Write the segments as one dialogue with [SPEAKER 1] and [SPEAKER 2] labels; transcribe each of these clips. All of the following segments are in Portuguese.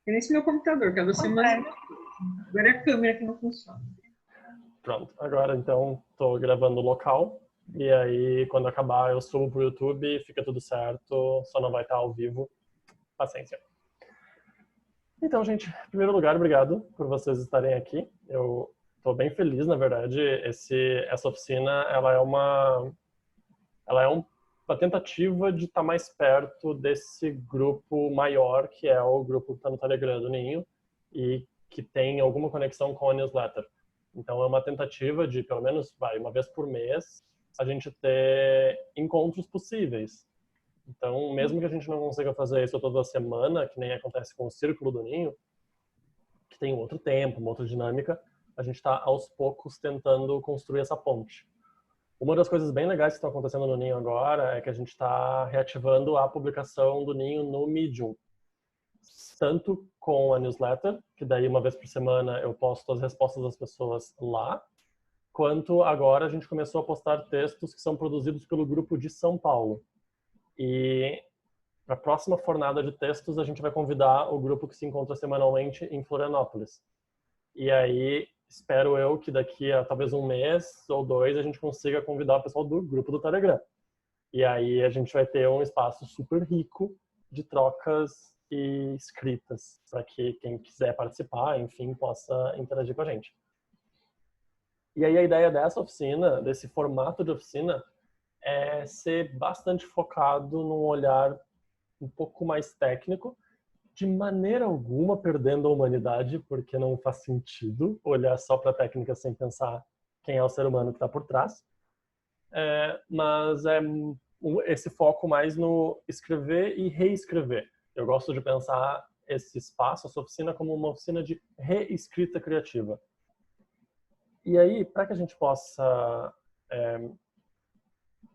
[SPEAKER 1] É nesse meu computador, cada semana. Agora é a câmera que não funciona.
[SPEAKER 2] Pronto, agora então estou gravando local e aí quando acabar eu subo pro YouTube, fica tudo certo, só não vai estar ao vivo. Paciência. Então, gente, em primeiro lugar, obrigado por vocês estarem aqui. Eu estou bem feliz, na verdade. Essa oficina, ela é uma tentativa de estar mais perto desse grupo maior, que é o grupo que está no Telegram do Ninho e que tem alguma conexão com a newsletter. Então, é uma tentativa de, pelo menos, uma vez por mês, a gente ter encontros possíveis. Então, mesmo que a gente não consiga fazer isso toda semana, que nem acontece com o Círculo do Ninho, que tem um outro tempo, uma outra dinâmica, a gente está, aos poucos, tentando construir essa ponte. Uma das coisas bem legais que estão acontecendo no Ninho agora é que a gente está reativando a publicação do Ninho no Medium. Tanto com a newsletter, que daí uma vez por semana eu posto as respostas das pessoas lá, quanto agora a gente começou a postar textos que são produzidos pelo grupo de São Paulo. E para a próxima fornada de textos a gente vai convidar o grupo que se encontra semanalmente em Florianópolis. E aí espero eu que daqui a talvez um mês ou dois a gente consiga convidar o pessoal do grupo do Telegram. E aí a gente vai ter um espaço super rico de trocas e escritas para que quem quiser participar, enfim, possa interagir com a gente. E aí a ideia dessa oficina, desse formato de oficina, é ser bastante focado num olhar um pouco mais técnico, de maneira alguma perdendo a humanidade, porque não faz sentido olhar só para a técnica sem pensar quem é o ser humano que está por trás. Mas é esse foco mais no escrever e reescrever. Eu gosto de pensar esse espaço, essa oficina, como uma oficina de reescrita criativa. E aí, para que a gente possa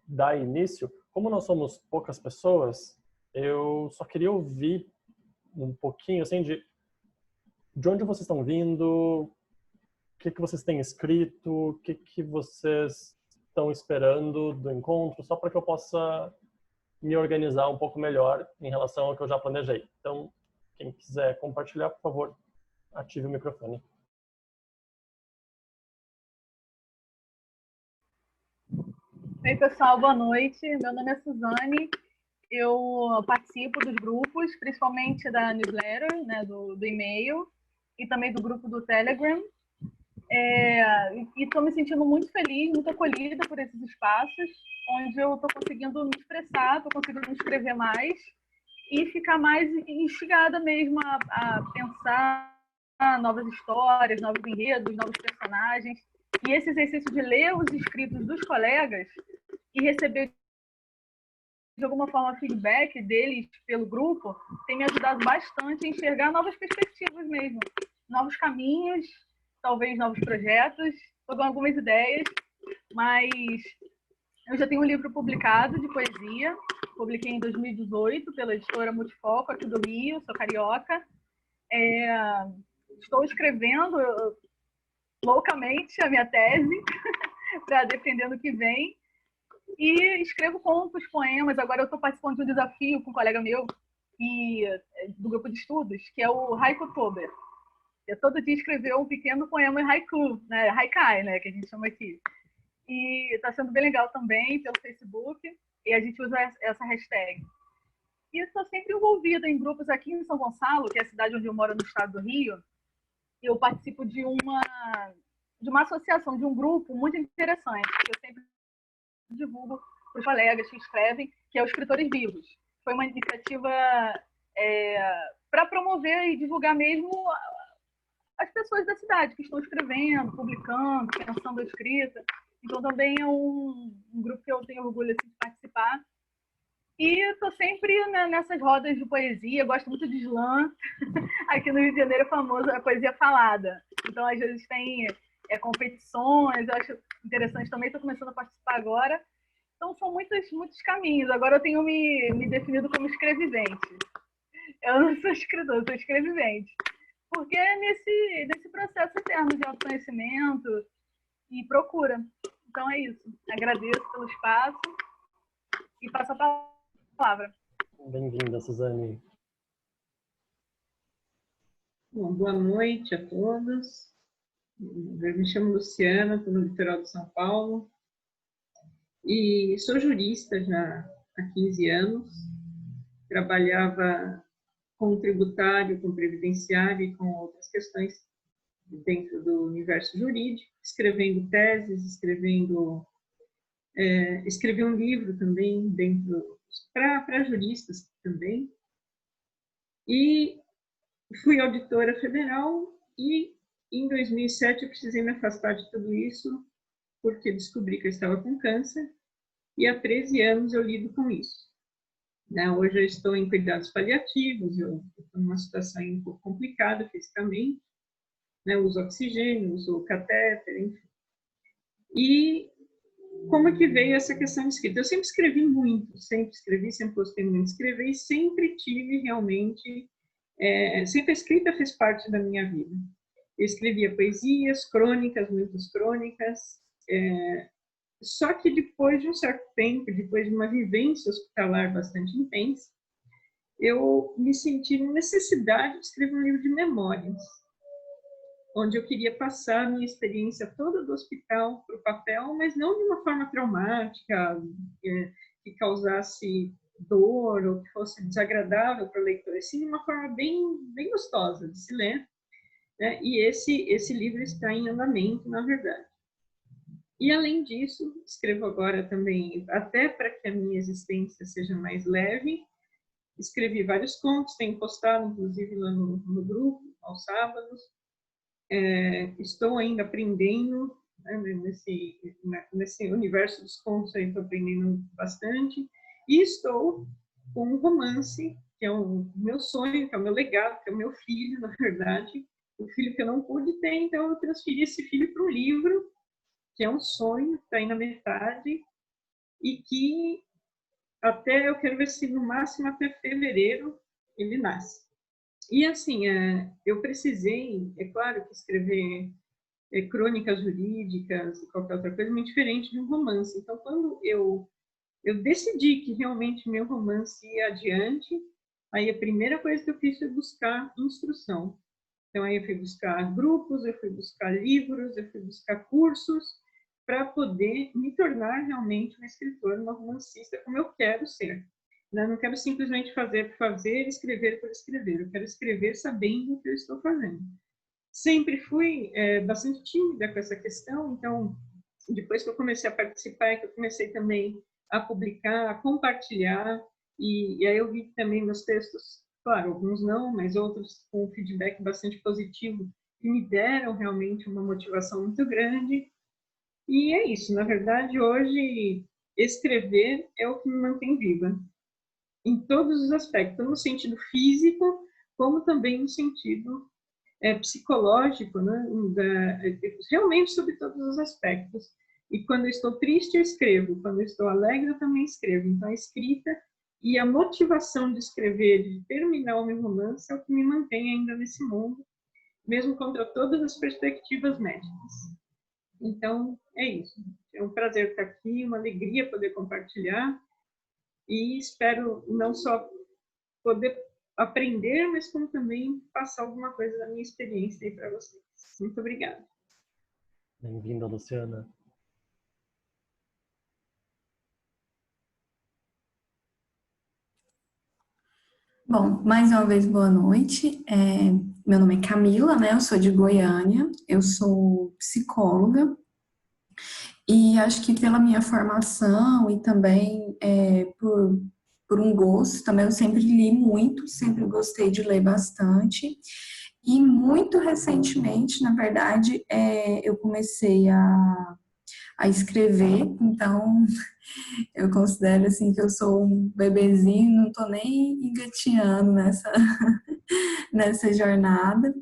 [SPEAKER 2] dar início, como nós somos poucas pessoas, eu só queria ouvir um pouquinho assim de onde vocês estão vindo, o que vocês têm escrito, o que vocês estão esperando do encontro, só para que eu possa me organizar um pouco melhor em relação ao que eu já planejei. Então, quem quiser compartilhar, por favor, ative o microfone.
[SPEAKER 3] Oi, pessoal, boa noite. Meu nome é Suzane. Eu participo dos grupos, principalmente da newsletter, né, do e-mail, e também do grupo do Telegram. E estou me sentindo muito feliz, muito acolhida por esses espaços, onde eu estou conseguindo me expressar, estou conseguindo escrever mais e ficar mais instigada mesmo a pensar novas histórias, novos enredos, novos personagens. E esse exercício de ler os escritos dos colegas e receber de alguma forma feedback deles pelo grupo tem me ajudado bastante a enxergar novas perspectivas mesmo, novos caminhos, talvez novos projetos. Estou com algumas ideias, mas eu já tenho um livro publicado de poesia, publiquei em 2018 pela editora Multifoco aqui do Rio, sou carioca. Estou escrevendo loucamente a minha tese para defender no que vem. E escrevo contos, poemas. Agora eu estou participando de um desafio com um colega meu do grupo de estudos, que é o Haikutober. Eu todo dia escrever um pequeno poema em haiku, né? Haikai, né? Que a gente chama aqui. E está sendo bem legal também pelo Facebook. E a gente usa essa hashtag. E estou sempre envolvida em grupos aqui em São Gonçalo, que é a cidade onde eu moro no estado do Rio. Eu participo de uma associação, de um grupo muito interessante, que eu sempre divulgo para os colegas que escrevem, que é o Escritores Vivos. Foi uma iniciativa para promover e divulgar mesmo as pessoas da cidade que estão escrevendo, publicando, pensando a escrita. Então também é um grupo que eu tenho orgulho assim, de participar. E estou sempre nessas rodas de poesia, gosto muito de slam. Aqui no Rio de Janeiro é famoso a poesia falada. Então, às vezes, tem competições, eu acho interessante também, estou começando a participar agora. Então, são muitos caminhos. Agora eu tenho me definido como escrevivente. Eu não sou escritor, eu sou escrevivente. Porque é nesse processo eterno de autoconhecimento e procura. Então, é isso. Agradeço pelo espaço e passo a palavra.
[SPEAKER 2] Bem-vinda, Suzane.
[SPEAKER 1] Bom, boa noite a todos. Eu me chamo Luciana, estou no litoral de São Paulo e sou jurista já há 15 anos. Trabalhava com tributário, com previdenciário e com outras questões dentro do universo jurídico, escrevendo teses, escrevi um livro também dentro para juristas também. E fui auditora federal e em 2007 eu precisei me afastar de tudo isso porque descobri que eu estava com câncer e há 13 anos eu lido com isso. Hoje eu estou em cuidados paliativos, eu estou numa situação um pouco complicada fisicamente, uso oxigênio, uso catéter, enfim. E como é que veio essa questão de escrita? Eu sempre escrevi muito, sempre escrevi, sempre gostei muito de escrever e sempre tive realmente, sempre a escrita fez parte da minha vida. Eu escrevia poesias, crônicas, muitas crônicas, só que depois de um certo tempo, depois de uma vivência hospitalar bastante intensa, eu me senti necessidade de escrever um livro de memórias, onde eu queria passar a minha experiência toda do hospital para o papel, mas não de uma forma traumática, que causasse dor ou que fosse desagradável para o leitor, assim, de uma forma bem gostosa de se ler. E esse livro está em andamento, na verdade. E, além disso, escrevo agora também, até para que a minha existência seja mais leve, escrevi vários contos, tenho postado, inclusive, lá no grupo, aos sábados. Estou ainda aprendendo, nesse universo dos contos, estou aprendendo bastante. E estou com um romance, que é o meu sonho, que é o meu legado, que é o meu filho, na verdade. O filho que eu não pude ter, então eu transferi esse filho para um livro, que é um sonho, está aí na metade, e que até eu quero ver se no máximo até fevereiro ele nasce. E assim, eu precisei, é claro que escrever crônicas jurídicas e qualquer outra coisa é muito diferente de um romance. Então, quando eu decidi que realmente meu romance ia adiante, aí a primeira coisa que eu fiz foi buscar instrução. Então, aí eu fui buscar grupos, eu fui buscar livros, eu fui buscar cursos, para poder me tornar realmente uma escritora, uma romancista, como eu quero ser. Eu não quero simplesmente fazer por fazer, escrever por escrever. Eu quero escrever sabendo o que eu estou fazendo. Sempre fui bastante tímida com essa questão, então, depois que eu comecei a participar, que eu comecei também a publicar, a compartilhar, e aí eu vi também meus textos, claro, alguns não, mas outros com um feedback bastante positivo, que me deram realmente uma motivação muito grande. E é isso, na verdade, hoje, escrever é o que me mantém viva, em todos os aspectos, tanto no sentido físico, como também no sentido psicológico, né? Realmente sobre todos os aspectos. E quando eu estou triste, eu escrevo, quando eu estou alegre, eu também escrevo. Então, a escrita e a motivação de escrever, de terminar o meu romance, é o que me mantém ainda nesse mundo, mesmo contra todas as perspectivas médicas. Então, é isso. É um prazer estar aqui, uma alegria poder compartilhar e espero não só poder aprender, mas como também passar alguma coisa da minha experiência aí para vocês. Muito obrigada.
[SPEAKER 2] Bem-vinda, Luciana.
[SPEAKER 4] Bom, mais uma vez, boa noite. Meu nome é Camila, né? Eu sou de Goiânia, eu sou psicóloga e acho que pela minha formação e também por um gosto, também eu sempre li muito, sempre gostei de ler bastante. E muito recentemente, na verdade, eu comecei a escrever, então eu considero assim que eu sou um bebezinho, não tô nem engatinhando nessa jornada.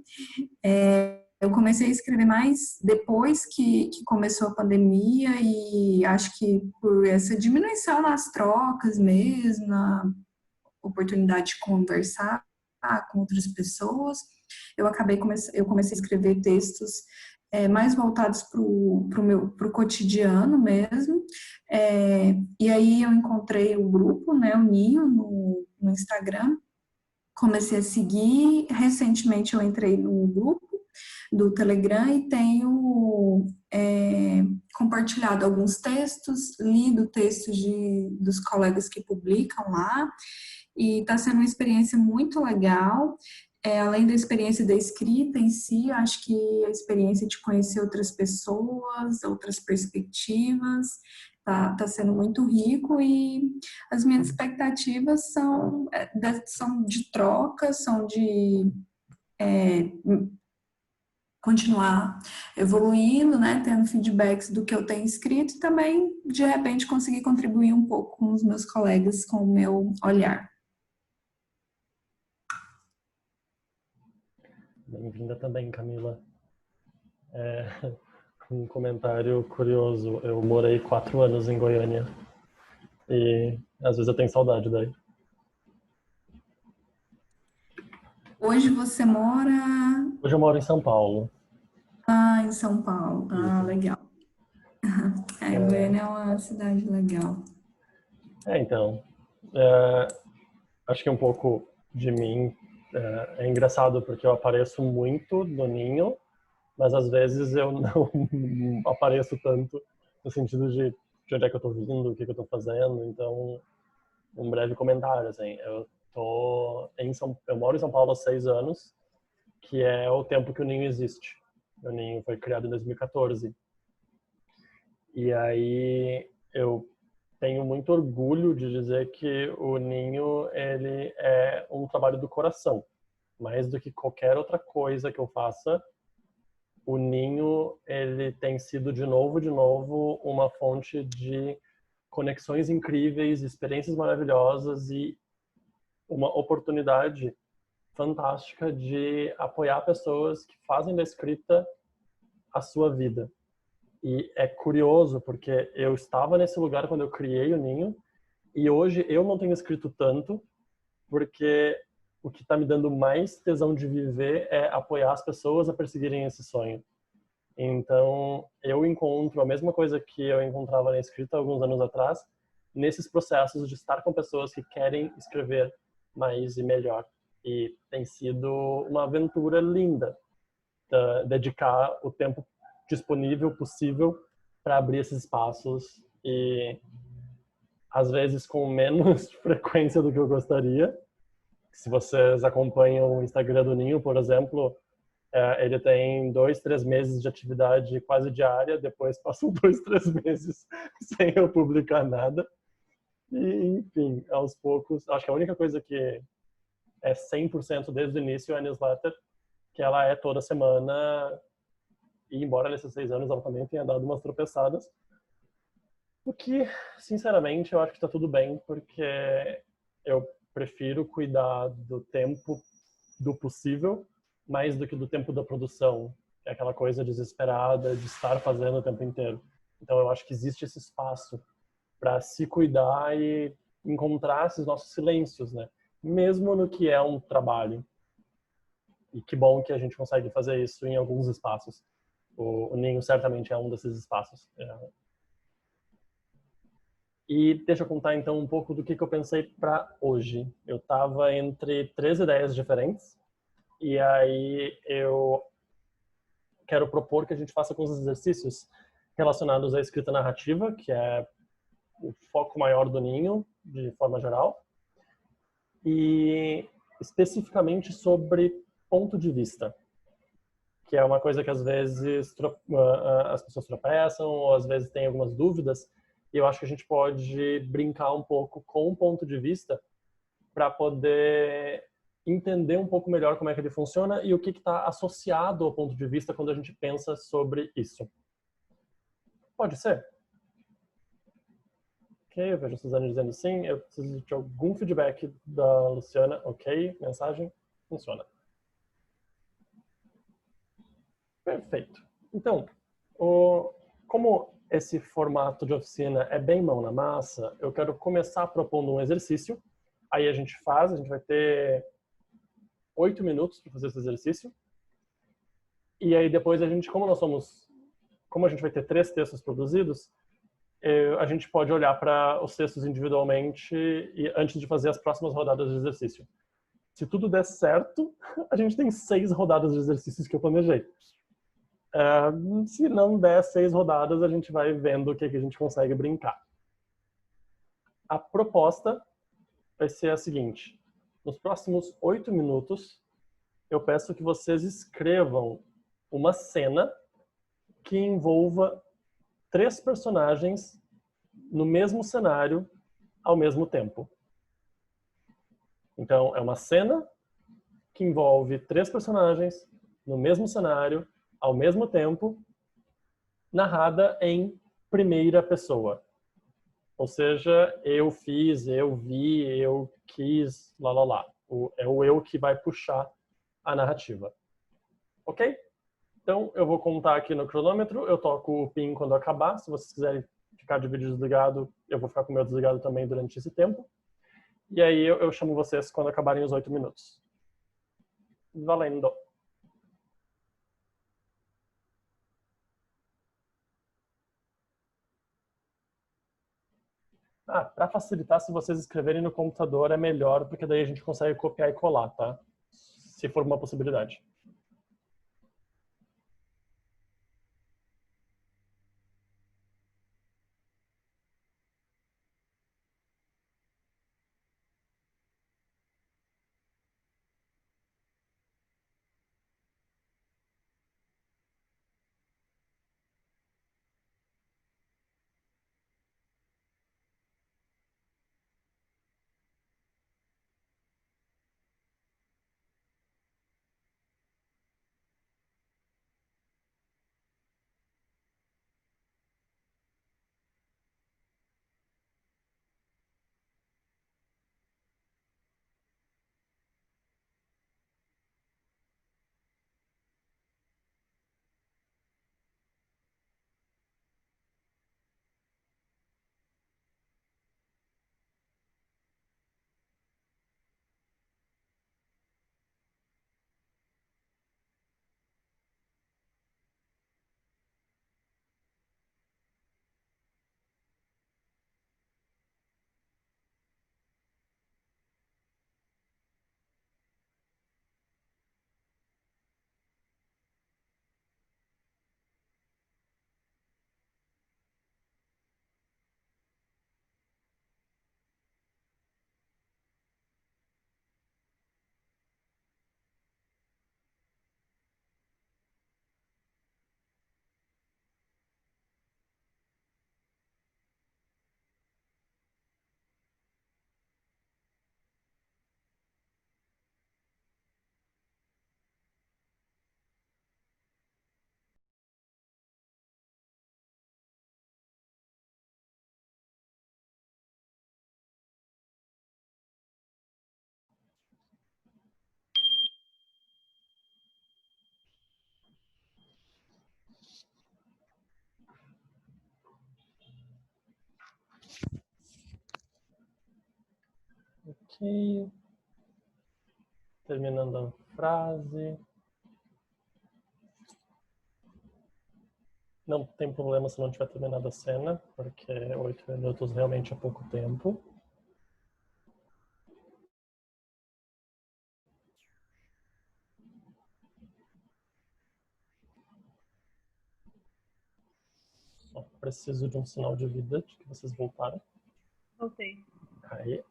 [SPEAKER 4] Eu comecei a escrever mais depois que começou a pandemia e acho que por essa diminuição nas trocas mesmo, na oportunidade de conversar com outras pessoas, eu comecei a escrever textos mais voltados para o cotidiano mesmo. E aí eu encontrei o grupo, né, o Ninho, no Instagram, comecei a seguir. Recentemente eu entrei no grupo do Telegram e tenho compartilhado alguns textos, lido textos dos colegas que publicam lá, e está sendo uma experiência muito legal. Além da experiência da escrita em si, acho que a experiência de conhecer outras pessoas, outras perspectivas, tá sendo muito rico, e as minhas expectativas são de troca, são de continuar evoluindo, né, tendo feedbacks do que eu tenho escrito, e também, de repente, conseguir contribuir um pouco com os meus colegas, com o meu olhar.
[SPEAKER 2] Bem-vinda também, Camila. Um comentário curioso. Eu morei 4 anos em Goiânia e às vezes eu tenho saudade daí.
[SPEAKER 4] Hoje você mora...
[SPEAKER 2] Hoje eu moro em São Paulo.
[SPEAKER 4] Em São Paulo. Legal. Goiânia é uma cidade legal.
[SPEAKER 2] Então, acho que um pouco de mim é engraçado, porque eu apareço muito no ninho, mas às vezes eu não apareço tanto no sentido de onde é que eu tô vindo, o que eu tô fazendo. Então, um breve comentário, assim, eu moro em São Paulo há 6 anos, que é o tempo que o ninho existe. O ninho foi criado em 2014. E aí eu tenho muito orgulho de dizer que o ninho, ele é um trabalho do coração. Mais do que qualquer outra coisa que eu faça, o ninho, ele tem sido de novo, uma fonte de conexões incríveis, experiências maravilhosas e uma oportunidade fantástica de apoiar pessoas que fazem da escrita a sua vida. E é curioso, porque eu estava nesse lugar quando eu criei o ninho, e hoje eu não tenho escrito tanto, porque o que está me dando mais tesão de viver é apoiar as pessoas a perseguirem esse sonho. Então, eu encontro a mesma coisa que eu encontrava na escrita alguns anos atrás, nesses processos de estar com pessoas que querem escrever mais e melhor. E tem sido uma aventura linda, dedicar o tempo disponível possível para abrir esses espaços, e às vezes com menos frequência do que eu gostaria. Se vocês acompanham o Instagram do Ninho, por exemplo, ele tem 2, 3 meses de atividade quase diária, depois passam 2, 3 meses sem eu publicar nada. E, enfim, aos poucos, acho que a única coisa que é 100% desde o início é a newsletter, que ela é toda semana, e embora nesses 6 anos ela também tenha dado umas tropeçadas, o que, sinceramente, eu acho que está tudo bem, porque eu prefiro cuidar do tempo do possível mais do que do tempo da produção, que é aquela coisa desesperada de estar fazendo o tempo inteiro. Então eu acho que existe esse espaço para se cuidar e encontrar esses nossos silêncios, né? Mesmo no que é um trabalho. E que bom que a gente consegue fazer isso em alguns espaços. O Ninho certamente é um desses espaços. E deixa eu contar então um pouco do que eu pensei para hoje. Eu estava entre 3 ideias diferentes, e aí eu quero propor que a gente faça alguns exercícios relacionados à escrita narrativa, que é o foco maior do Ninho, de forma geral, e especificamente sobre ponto de vista, que é uma coisa que às vezes as pessoas tropeçam, ou às vezes tem algumas dúvidas, e eu acho que a gente pode brincar um pouco com o ponto de vista para poder entender um pouco melhor como é que ele funciona e o que está associado ao ponto de vista quando a gente pensa sobre isso. Pode ser? Ok, eu vejo a Suzane dizendo sim. Eu preciso de algum feedback da Luciana. Ok, mensagem, funciona. Perfeito. Então, como esse formato de oficina é bem mão na massa, eu quero começar propondo um exercício. Aí a gente vai ter 8 minutos para fazer esse exercício. E aí depois como a gente vai ter 3 textos produzidos, a gente pode olhar para os textos individualmente e antes de fazer as próximas rodadas de exercício. Se tudo der certo, a gente tem 6 rodadas de exercícios que eu planejei. Se não der 6 rodadas, a gente vai vendo o que a gente consegue brincar. A proposta vai ser a seguinte. Nos próximos 8 minutos, eu peço que vocês escrevam uma cena que envolva 3 personagens no mesmo cenário ao mesmo tempo. Então, é uma cena que envolve 3 personagens no mesmo cenário ao mesmo tempo, narrada em primeira pessoa. Ou seja, eu fiz, eu vi, eu quis, lá, lá, lá. É o eu que vai puxar a narrativa. Ok? Então, eu vou contar aqui no cronômetro, eu toco o PIN quando acabar. Se vocês quiserem ficar de vídeo desligado, eu vou ficar com o meu desligado também durante esse tempo. E aí eu chamo vocês quando acabarem os 8 minutos. Valendo! Para facilitar, se vocês escreverem no computador é melhor, porque daí a gente consegue copiar e colar, tá? Se for uma possibilidade. Ok. Terminando a frase. Não tem problema se não tiver terminado a cena, porque 8 minutos realmente é pouco tempo. Só preciso de um sinal de vida de que vocês voltaram.
[SPEAKER 3] Voltei.
[SPEAKER 2] Aí.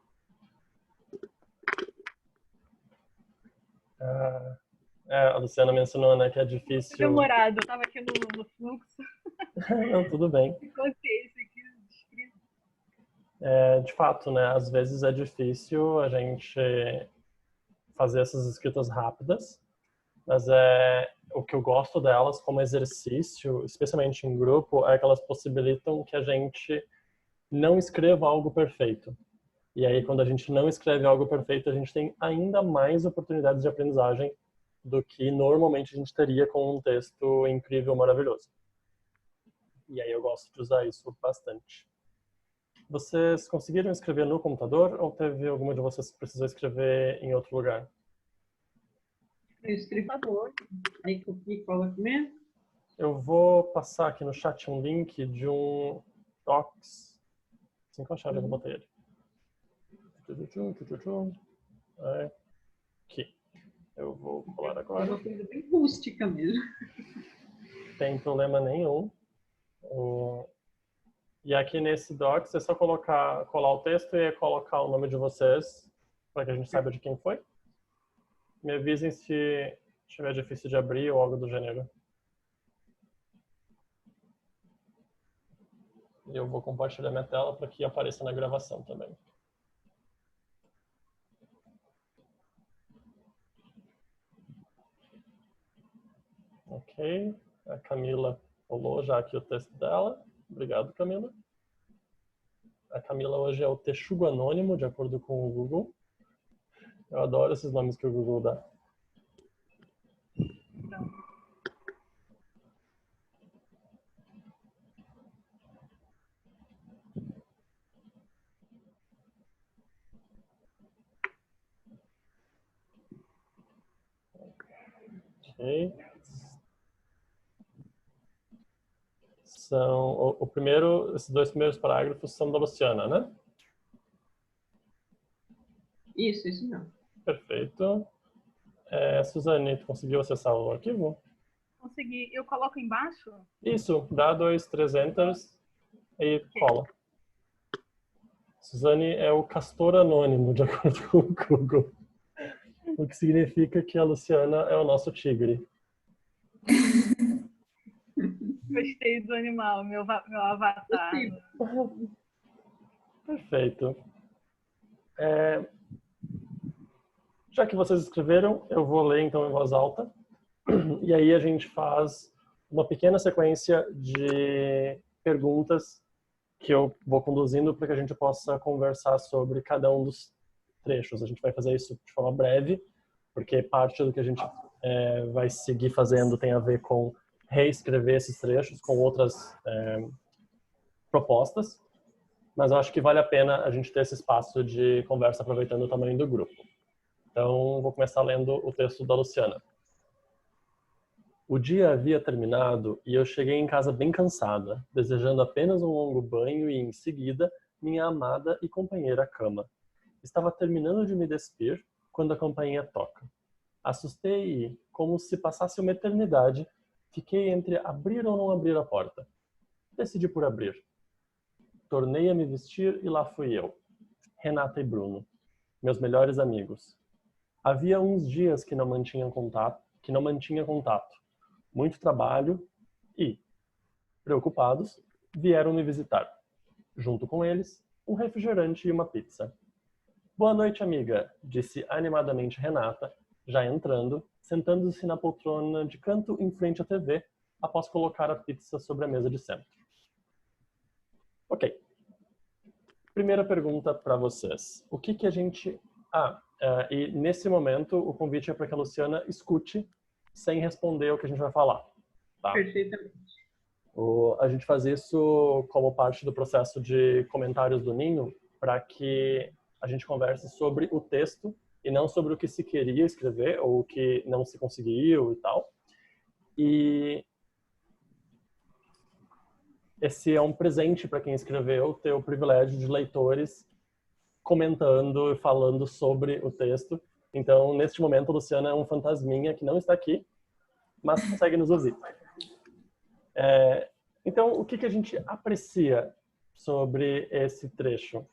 [SPEAKER 2] A Luciana mencionou, né, que é difícil...
[SPEAKER 3] Demorado, eu tava aqui no fluxo.
[SPEAKER 2] Não, tudo bem.
[SPEAKER 3] Consciência aqui, escrito.
[SPEAKER 2] De fato, né, às vezes é difícil a gente fazer essas escritas rápidas, mas o que eu gosto delas como exercício, especialmente em grupo, é que elas possibilitam que a gente não escreva algo perfeito. E aí, quando a gente não escreve algo perfeito, a gente tem ainda mais oportunidades de aprendizagem do que normalmente a gente teria com um texto incrível, maravilhoso. E aí eu gosto de usar isso bastante. Vocês conseguiram escrever no computador ou teve alguma de vocês que precisou escrever em outro lugar?
[SPEAKER 1] Eu escrevo aí copio e colo aqui mesmo.
[SPEAKER 2] Eu vou passar aqui no chat um link de um Docs. Assim que eu achar, eu vou botar ele. Aí. Aqui. Eu vou colar
[SPEAKER 1] É
[SPEAKER 2] agora.
[SPEAKER 1] uma coisa bem rústica mesmo.
[SPEAKER 2] Tem problema nenhum. E aqui nesse docs é só colar o texto e colocar o nome de vocês para que a gente saiba de quem foi. Me avisem se estiver difícil de abrir ou algo do gênero. E eu vou compartilhar minha tela para que apareça na gravação também. Ok. A Camila rolou já aqui o texto dela. Obrigado, Camila. A Camila hoje é o texugo anônimo, de acordo com o Google. Eu adoro esses nomes que o Google dá. Ok. Esses dois primeiros parágrafos são da Luciana, né?
[SPEAKER 1] Isso não.
[SPEAKER 2] Perfeito. Suzane, tu conseguiu acessar o arquivo?
[SPEAKER 3] Consegui. Eu coloco embaixo?
[SPEAKER 2] Isso, dá 3 enters e cola. Suzane é o castor anônimo, de acordo com o Google. O que significa que a Luciana é o nosso tigre.
[SPEAKER 3] Gostei do animal, meu avatar.
[SPEAKER 2] Perfeito. Já que vocês escreveram, eu vou ler então em voz alta. E aí a gente faz uma pequena sequência de perguntas que eu vou conduzindo para que a gente possa conversar sobre cada um dos trechos. A gente vai fazer isso de forma breve, porque parte do que a gente vai seguir fazendo tem a ver com reescrever esses trechos com outras propostas. Mas eu acho que vale a pena a gente ter esse espaço de conversa aproveitando o tamanho do grupo. Então, vou começar lendo o texto da Luciana. O dia havia terminado e eu cheguei em casa bem cansada, desejando apenas um longo banho e, em seguida, minha amada e companheira cama. Estava terminando de me despir quando a campainha toca. Assustei e, como se passasse uma eternidade, fiquei entre abrir ou não abrir a porta. Decidi por abrir. Tornei a me vestir e lá fui eu. Renata e Bruno, meus melhores amigos. Havia uns dias que não mantinha contato. Muito trabalho e, preocupados, vieram me visitar. Junto com eles, um refrigerante e uma pizza. Boa noite, amiga, disse animadamente Renata, já entrando, sentando-se na poltrona de canto em frente à TV, após colocar a pizza sobre a mesa de centro. Ok. Primeira pergunta para vocês. O que a gente... e nesse momento o convite é para que a Luciana escute sem responder o que a gente vai falar. Tá?
[SPEAKER 1] Perfeitamente.
[SPEAKER 2] A gente faz isso como parte do processo de comentários do Ninho para que a gente converse sobre o texto e não sobre o que se queria escrever ou o que não se conseguiu e tal. E esse é um presente para quem escreveu, ter o privilégio de leitores comentando e falando sobre o texto. Então, neste momento, a Luciana é um fantasminha que não está aqui, mas consegue nos ouvir. Então, o que a gente aprecia sobre esse trecho?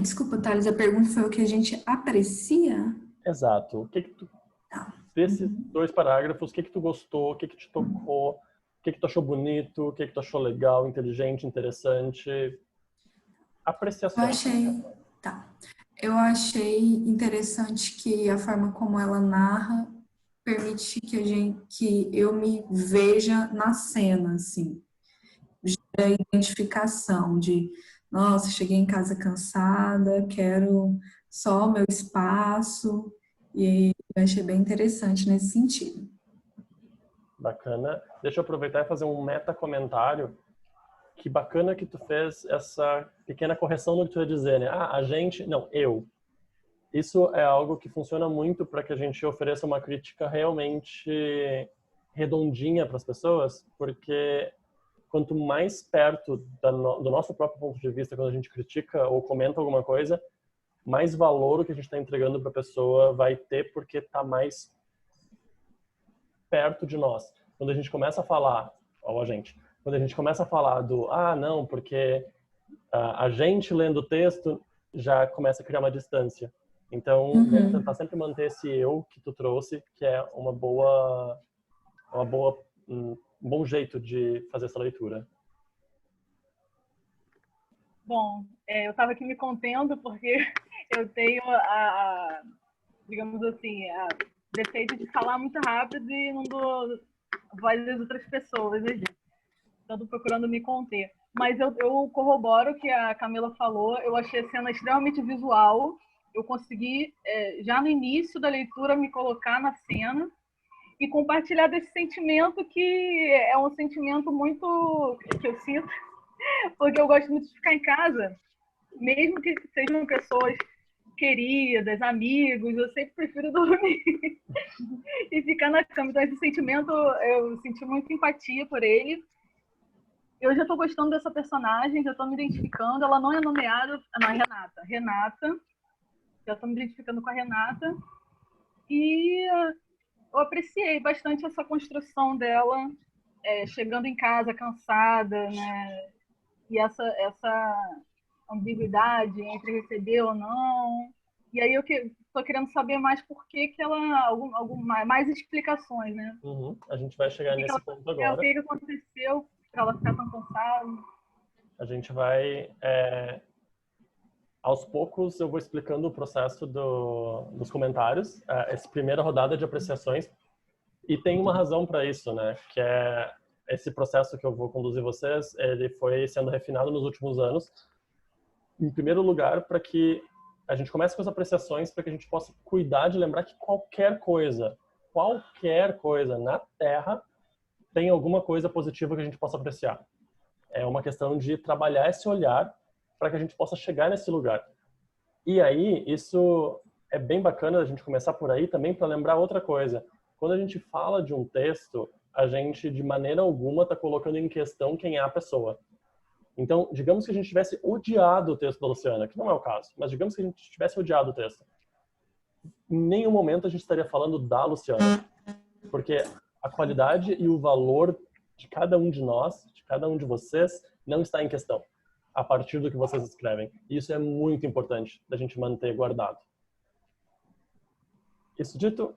[SPEAKER 4] Desculpa, Thales, a pergunta foi o que a gente aprecia?
[SPEAKER 2] Exato. O que tu... Desses 2 parágrafos, o que tu gostou, o que te tocou, o que tu achou bonito, o que tu achou legal, inteligente, interessante? Apreciação.
[SPEAKER 4] Eu achei interessante que a forma como ela narra permite que eu me veja na cena, assim. A identificação de, nossa, cheguei em casa cansada, quero só o meu espaço, e eu achei bem interessante nesse sentido.
[SPEAKER 2] Bacana. Deixa eu aproveitar e fazer um meta-comentário. Que bacana que tu fez essa pequena correção no que tu ia dizer, né? A gente... Não, eu. Isso é algo que funciona muito para que a gente ofereça uma crítica realmente redondinha para as pessoas, porque quanto mais perto do nosso próprio ponto de vista, quando a gente critica ou comenta alguma coisa, mais valor o que a gente está entregando para a pessoa vai ter, porque está mais perto de nós. Quando a gente começa a falar, quando a gente começa a falar não, porque a gente lendo o texto já começa a criar uma distância. Então, vamos tentar sempre manter esse eu que tu trouxe, que é um bom jeito de fazer essa leitura.
[SPEAKER 3] Bom, eu estava aqui me contendo porque eu tenho digamos assim, a defeito de falar muito rápido e não dou voz das outras pessoas. Então, estou procurando me conter. Mas eu corroboro o que a Camila falou. Eu achei a cena extremamente visual. Eu consegui, já no início da leitura, me colocar na cena e compartilhar desse sentimento, que é um sentimento muito que eu sinto, porque eu gosto muito de ficar em casa, mesmo que sejam pessoas queridas, amigos, eu sempre prefiro dormir e ficar na cama. Então, esse sentimento, eu senti muita empatia por ele. Eu já estou gostando dessa personagem, já estou me identificando. Ela não é nomeada, não, é Renata. Renata, já estou me identificando com a Renata. E eu apreciei bastante essa construção dela, chegando em casa cansada, né? E essa ambiguidade entre receber ou não. E aí eu estou querendo saber mais por que ela... mais explicações, né?
[SPEAKER 2] A gente vai chegar nesse ponto agora.
[SPEAKER 3] O que aconteceu para ela ficar tão cansada?
[SPEAKER 2] A gente vai... aos poucos eu vou explicando o processo dos comentários, essa primeira rodada de apreciações, e tem uma razão para isso, né? Que é esse processo que eu vou conduzir vocês, ele foi sendo refinado nos últimos anos. Em primeiro lugar, para que a gente comece com as apreciações, para que a gente possa cuidar de lembrar que qualquer coisa na Terra tem alguma coisa positiva que a gente possa apreciar. É uma questão de trabalhar esse olhar para que a gente possa chegar nesse lugar. E aí, isso é bem bacana a gente começar por aí também para lembrar outra coisa. Quando a gente fala de um texto, a gente de maneira alguma está colocando em questão quem é a pessoa. Então, digamos que a gente tivesse odiado o texto da Luciana, que não é o caso, mas digamos que a gente tivesse odiado o texto. Em nenhum momento a gente estaria falando da Luciana, porque a qualidade e o valor de cada um de nós, de cada um de vocês, não está em questão a partir do que vocês escrevem. E isso é muito importante da gente manter guardado. Isso dito,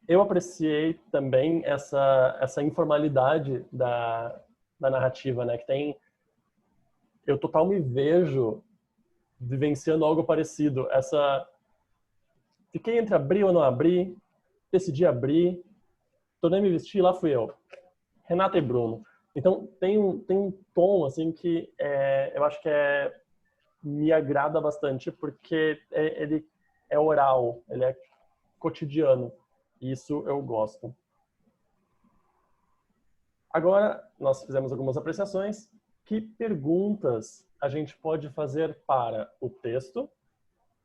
[SPEAKER 2] eu apreciei também essa informalidade da narrativa, né? Que tem... Eu total me vejo vivenciando algo parecido. Fiquei entre abrir ou não abrir, decidi abrir, tornei me vestir, lá fui eu. Renata e Bruno. Então, tem um tom, assim, que eu acho que me agrada bastante, porque ele é oral, ele é cotidiano. E isso eu gosto. Agora, nós fizemos algumas apreciações. Que perguntas a gente pode fazer para o texto,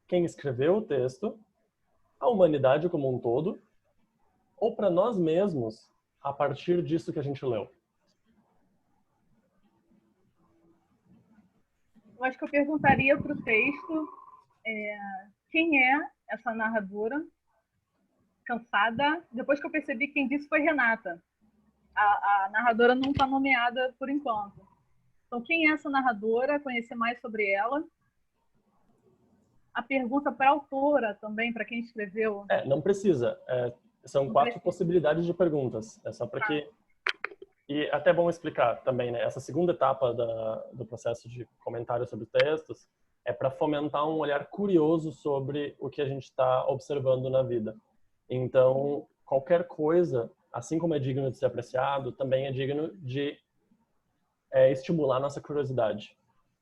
[SPEAKER 2] quem escreveu o texto, a humanidade como um todo, ou para nós mesmos, a partir disso que a gente leu?
[SPEAKER 3] Eu acho que eu perguntaria para o texto quem é essa narradora cansada. Depois que eu percebi que quem disse foi Renata. A narradora não está nomeada por enquanto. Então, quem é essa narradora? Conhecer mais sobre ela. A pergunta para a autora também, para quem escreveu.
[SPEAKER 2] Não precisa. São 4 possibilidades de perguntas. É só para que... E até bom explicar também, né? Essa segunda etapa do processo de comentário sobre textos é para fomentar um olhar curioso sobre o que a gente está observando na vida. Então, qualquer coisa, assim como é digno de ser apreciado, também é digno de estimular nossa curiosidade.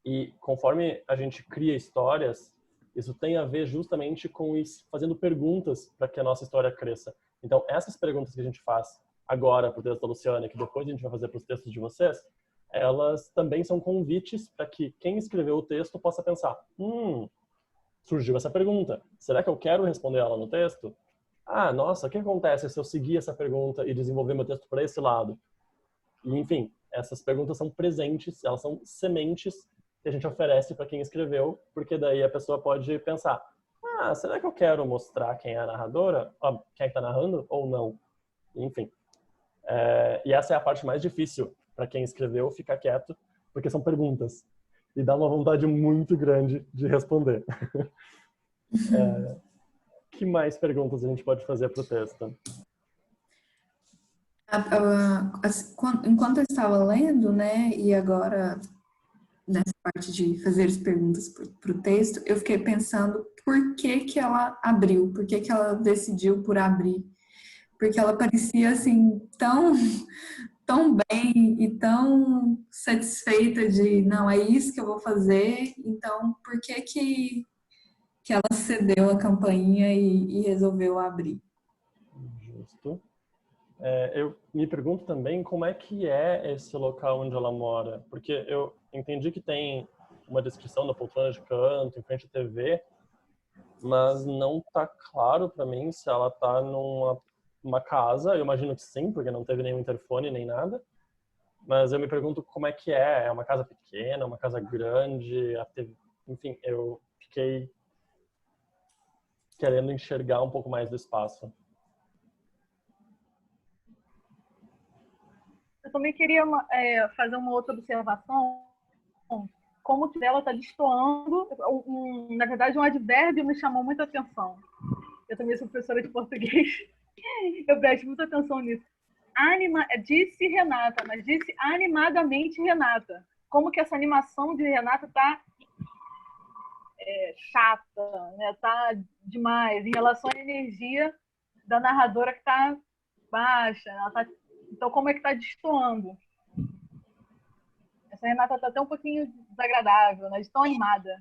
[SPEAKER 2] E conforme a gente cria histórias, isso tem a ver justamente com isso, fazendo perguntas para que a nossa história cresça. Então, essas perguntas que a gente faz agora para o texto da Luciana, que depois a gente vai fazer para os textos de vocês, elas também são convites para que quem escreveu o texto possa pensar: surgiu essa pergunta, será que eu quero responder ela no texto? ah, nossa, o que acontece se eu seguir essa pergunta e desenvolver meu texto para esse lado? E, enfim, essas perguntas são presentes, elas são sementes que a gente oferece para quem escreveu, porque daí a pessoa pode pensar, ah, será que eu quero mostrar quem é a narradora? Quem é que está narrando ou não? Enfim. E essa é a parte mais difícil para quem escreveu ficar quieto, porque são perguntas. E dá uma vontade muito grande de responder. Que mais perguntas a gente pode fazer para o texto?
[SPEAKER 4] Enquanto eu estava lendo, né, e agora nessa parte de fazer as perguntas para o texto, eu fiquei pensando por que que ela abriu, por que que ela decidiu por abrir, porque ela parecia assim tão bem e tão satisfeita de não, é isso que eu vou fazer, então por que que ela cedeu a campainha e resolveu abrir?
[SPEAKER 2] Justo. Eu me pergunto também como é que é esse local onde ela mora, porque eu entendi que tem uma descrição da poltrona de canto, em frente à TV, mas não tá claro para mim se ela tá numa casa. Eu imagino que sim, porque não teve nenhum interfone nem nada. Mas eu me pergunto como é que é. É uma casa pequena, uma casa grande? Enfim, eu fiquei querendo enxergar um pouco mais do espaço.
[SPEAKER 3] Eu também queria fazer uma outra observação, como que ela está destoando. Na verdade, um advérbio me chamou muita atenção. Eu também sou professora de português, eu presto muita atenção nisso. Disse Renata, mas disse animadamente Renata. Como que essa animação de Renata está chata, né? Tá demais em relação à energia da narradora que está baixa. Então, como é que está destoando? Essa Renata está até um pouquinho desagradável, né? De tão animada.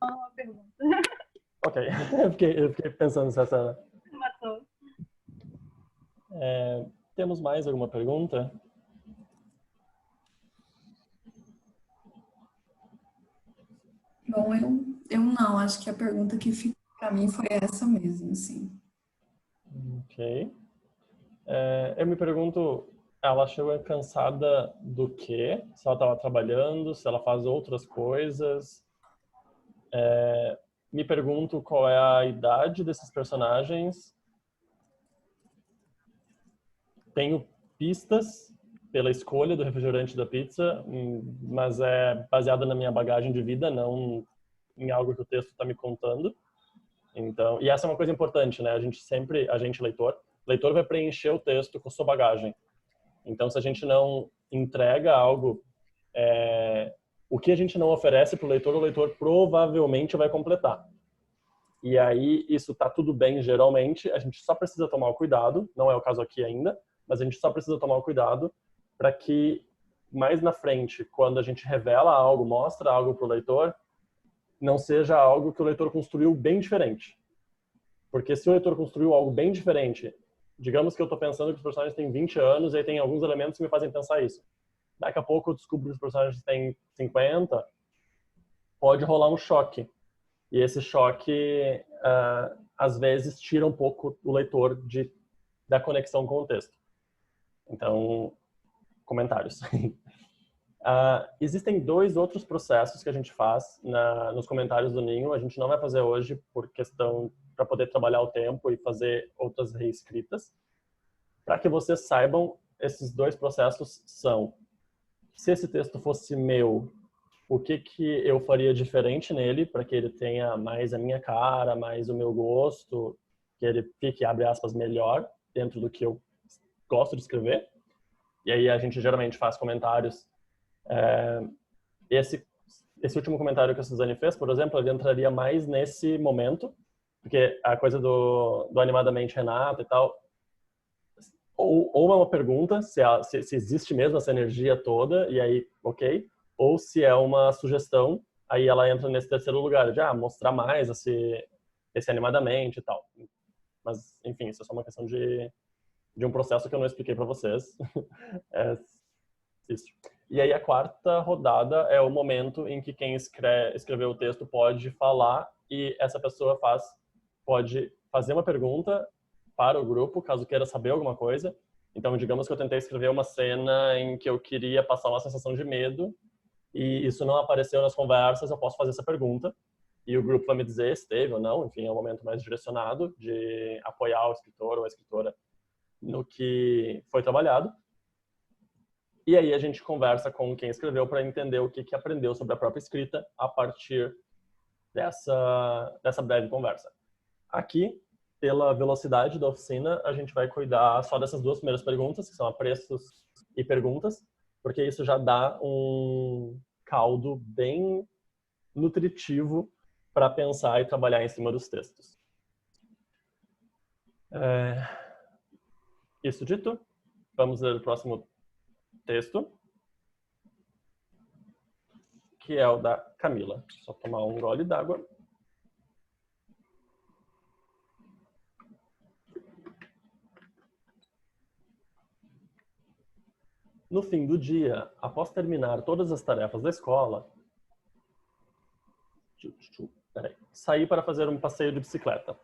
[SPEAKER 3] Não, uma pergunta.
[SPEAKER 2] Ok, eu fiquei pensando se essa... Temos mais alguma pergunta?
[SPEAKER 4] Bom, eu não, acho que a pergunta que ficou para mim foi essa mesmo, assim.
[SPEAKER 2] Ok. Eu me pergunto, ela chegou cansada do quê? Se ela estava trabalhando, se ela faz outras coisas. Me pergunto qual é a idade desses personagens. Tenho pistas pela escolha do refrigerante da pizza, mas é baseada na minha bagagem de vida, não em algo que o texto está me contando. Então, e essa é uma coisa importante, né? A gente leitor vai preencher o texto com sua bagagem. Então, se a gente não entrega algo, o que a gente não oferece para o leitor provavelmente vai completar. E aí, isso tá tudo bem, geralmente, a gente só precisa tomar o cuidado, não é o caso aqui ainda, mas a gente só precisa tomar o cuidado para que, mais na frente, quando a gente revela algo, mostra algo para o leitor, não seja algo que o leitor construiu bem diferente. Porque se o leitor construiu algo bem diferente, digamos que eu estou pensando que os personagens têm 20 anos e aí tem alguns elementos que me fazem pensar isso. Daqui a pouco eu descubro que os personagens têm 50, pode rolar um choque. E esse choque, às vezes, tira um pouco o leitor da conexão com o texto. Então, comentários. Existem 2 outros processos que a gente faz nos comentários do Ninho. A gente não vai fazer hoje por questão para poder trabalhar o tempo e fazer outras reescritas. Para que vocês saibam, esses 2 processos são: se esse texto fosse meu, o que eu faria diferente nele para que ele tenha mais a minha cara, mais o meu gosto, que ele fique, abre aspas, melhor dentro do que eu gosto de escrever. E aí a gente geralmente faz comentários. Esse último comentário que a Suzane fez, por exemplo, ele entraria mais nesse momento, porque a coisa do animadamente Renata e tal, ou é uma pergunta se existe mesmo essa energia toda, e aí, ok, ou se é uma sugestão, aí ela entra nesse terceiro lugar, de mostrar mais esse animadamente e tal. Mas, enfim, isso é só uma questão de de um processo que eu não expliquei para vocês. É isso. E aí a quarta rodada é o momento em que quem escreveu o texto pode falar e essa pessoa pode fazer uma pergunta para o grupo, caso queira saber alguma coisa. Então, digamos que eu tentei escrever uma cena em que eu queria passar uma sensação de medo e isso não apareceu nas conversas, eu posso fazer essa pergunta e o grupo vai me dizer se teve ou não. Enfim, é um momento mais direcionado de apoiar o escritor ou a escritora no que foi trabalhado. E aí a gente conversa com quem escreveu para entender o que aprendeu sobre a própria escrita a partir dessa breve conversa. Aqui, pela velocidade da oficina, a gente vai cuidar só dessas duas primeiras perguntas, que são apreços e perguntas, porque isso já dá um caldo bem nutritivo para pensar e trabalhar em cima dos textos. Isso dito, vamos ler o próximo texto, que é o da Camila. Só tomar um gole d'água. No fim do dia, após terminar todas as tarefas da escola, saí para fazer um passeio de bicicleta.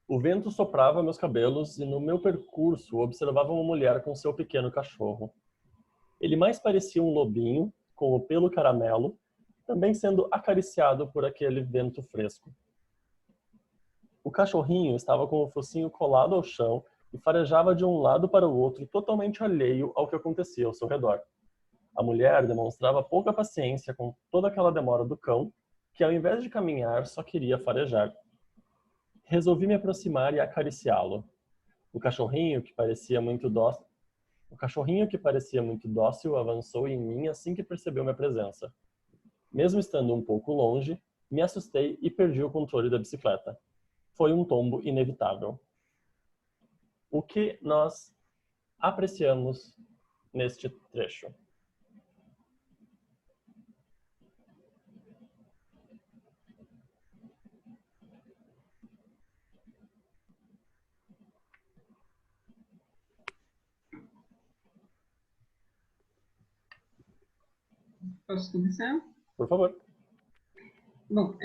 [SPEAKER 2] O vento soprava meus cabelos e no meu percurso observava uma mulher com seu pequeno cachorro. Ele mais parecia um lobinho, com o pelo caramelo, também sendo acariciado por aquele vento fresco. O cachorrinho estava com o focinho colado ao chão e farejava de um lado para o outro, totalmente alheio ao que acontecia ao seu redor. A mulher demonstrava pouca paciência com toda aquela demora do cão, que ao invés de caminhar, só queria farejar. Resolvi me aproximar e acariciá-lo. O cachorrinho, que parecia muito dócil, avançou em mim assim que percebeu minha presença. Mesmo estando um pouco longe, me assustei e perdi o controle da bicicleta. Foi um tombo inevitável. O que nós apreciamos neste trecho?
[SPEAKER 1] Posso começar?
[SPEAKER 2] Por favor.
[SPEAKER 1] Bom,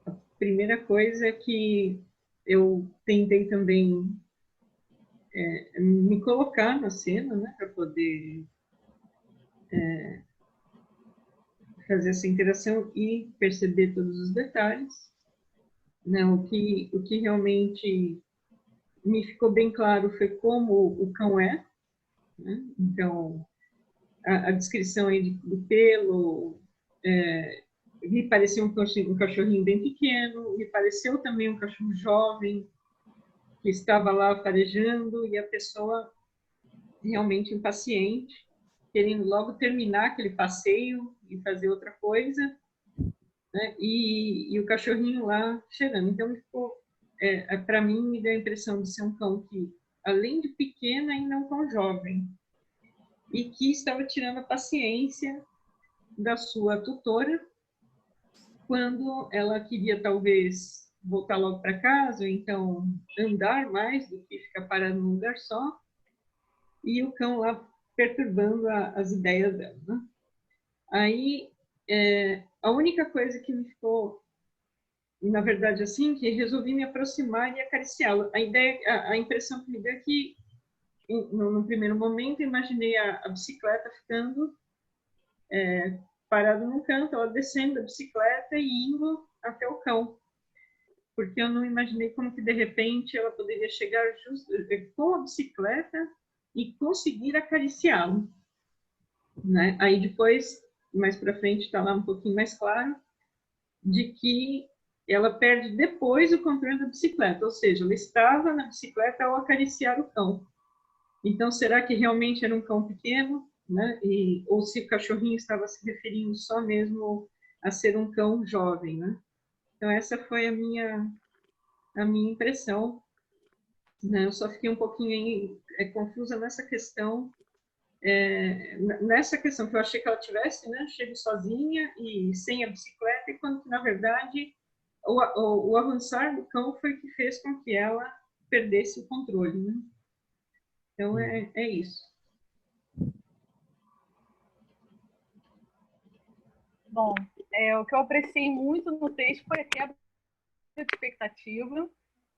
[SPEAKER 1] a primeira coisa é que eu tentei também me colocar na cena, né, para poder fazer essa interação e perceber todos os detalhes. Né, o que realmente me ficou bem claro foi como o cão é, né? Então, a descrição aí do pelo, me pareceu um cachorrinho bem pequeno, me pareceu também um cachorro jovem, que estava lá farejando, e a pessoa realmente impaciente, querendo logo terminar aquele passeio e fazer outra coisa, né? E o cachorrinho lá cheirando. Então, para mim, me deu a impressão de ser um cão que, além de pequeno, ainda é um cão jovem, e que estava tirando a paciência da sua tutora, quando ela queria talvez voltar logo para casa, ou então andar mais do que ficar parado num lugar só, e o cão lá perturbando as ideias dela, né? Aí, a única coisa que me ficou, na verdade, assim, que resolvi me aproximar e acariciá-lo. A impressão que me deu é que, no primeiro momento, imaginei a bicicleta ficando parada num canto, ela descendo da bicicleta e indo até o cão. Porque eu não imaginei como que, de repente, ela poderia chegar com a bicicleta e conseguir acariciá-lo, né? Aí depois, mais para frente, está lá um pouquinho mais claro, de que ela perde depois o controle da bicicleta, ou seja, ela estava na bicicleta ao acariciar o cão. Então, será que realmente era um cão pequeno, né? Ou se o cachorrinho estava se referindo só mesmo a ser um cão jovem, né? Então, essa foi a minha impressão, né? Eu só fiquei um pouquinho confusa nessa questão, que eu achei que ela tivesse, né, chego sozinha e sem a bicicleta, e quando, na verdade, o avançar do cão foi que fez com que ela perdesse o controle, né? Então, é isso.
[SPEAKER 3] Bom, o que eu apreciei muito no texto foi a quebra de expectativa,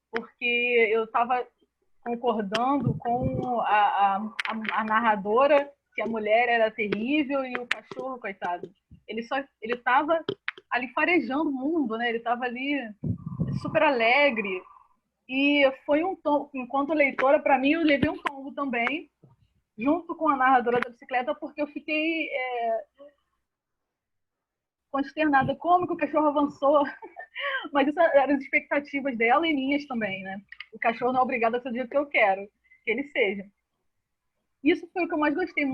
[SPEAKER 3] porque eu estava concordando com a narradora que a mulher era terrível e o cachorro, coitado, ele estava ali farejando o mundo, né? Ele estava ali super alegre e foi um tom, enquanto leitora, para mim, eu levei um tombo também, junto com a narradora da bicicleta, porque eu fiquei consternada. Como que o cachorro avançou? Mas isso eram as expectativas dela e minhas também, né? O cachorro não é obrigado a ser do jeito que eu quero que ele seja. Isso foi o que eu mais gostei.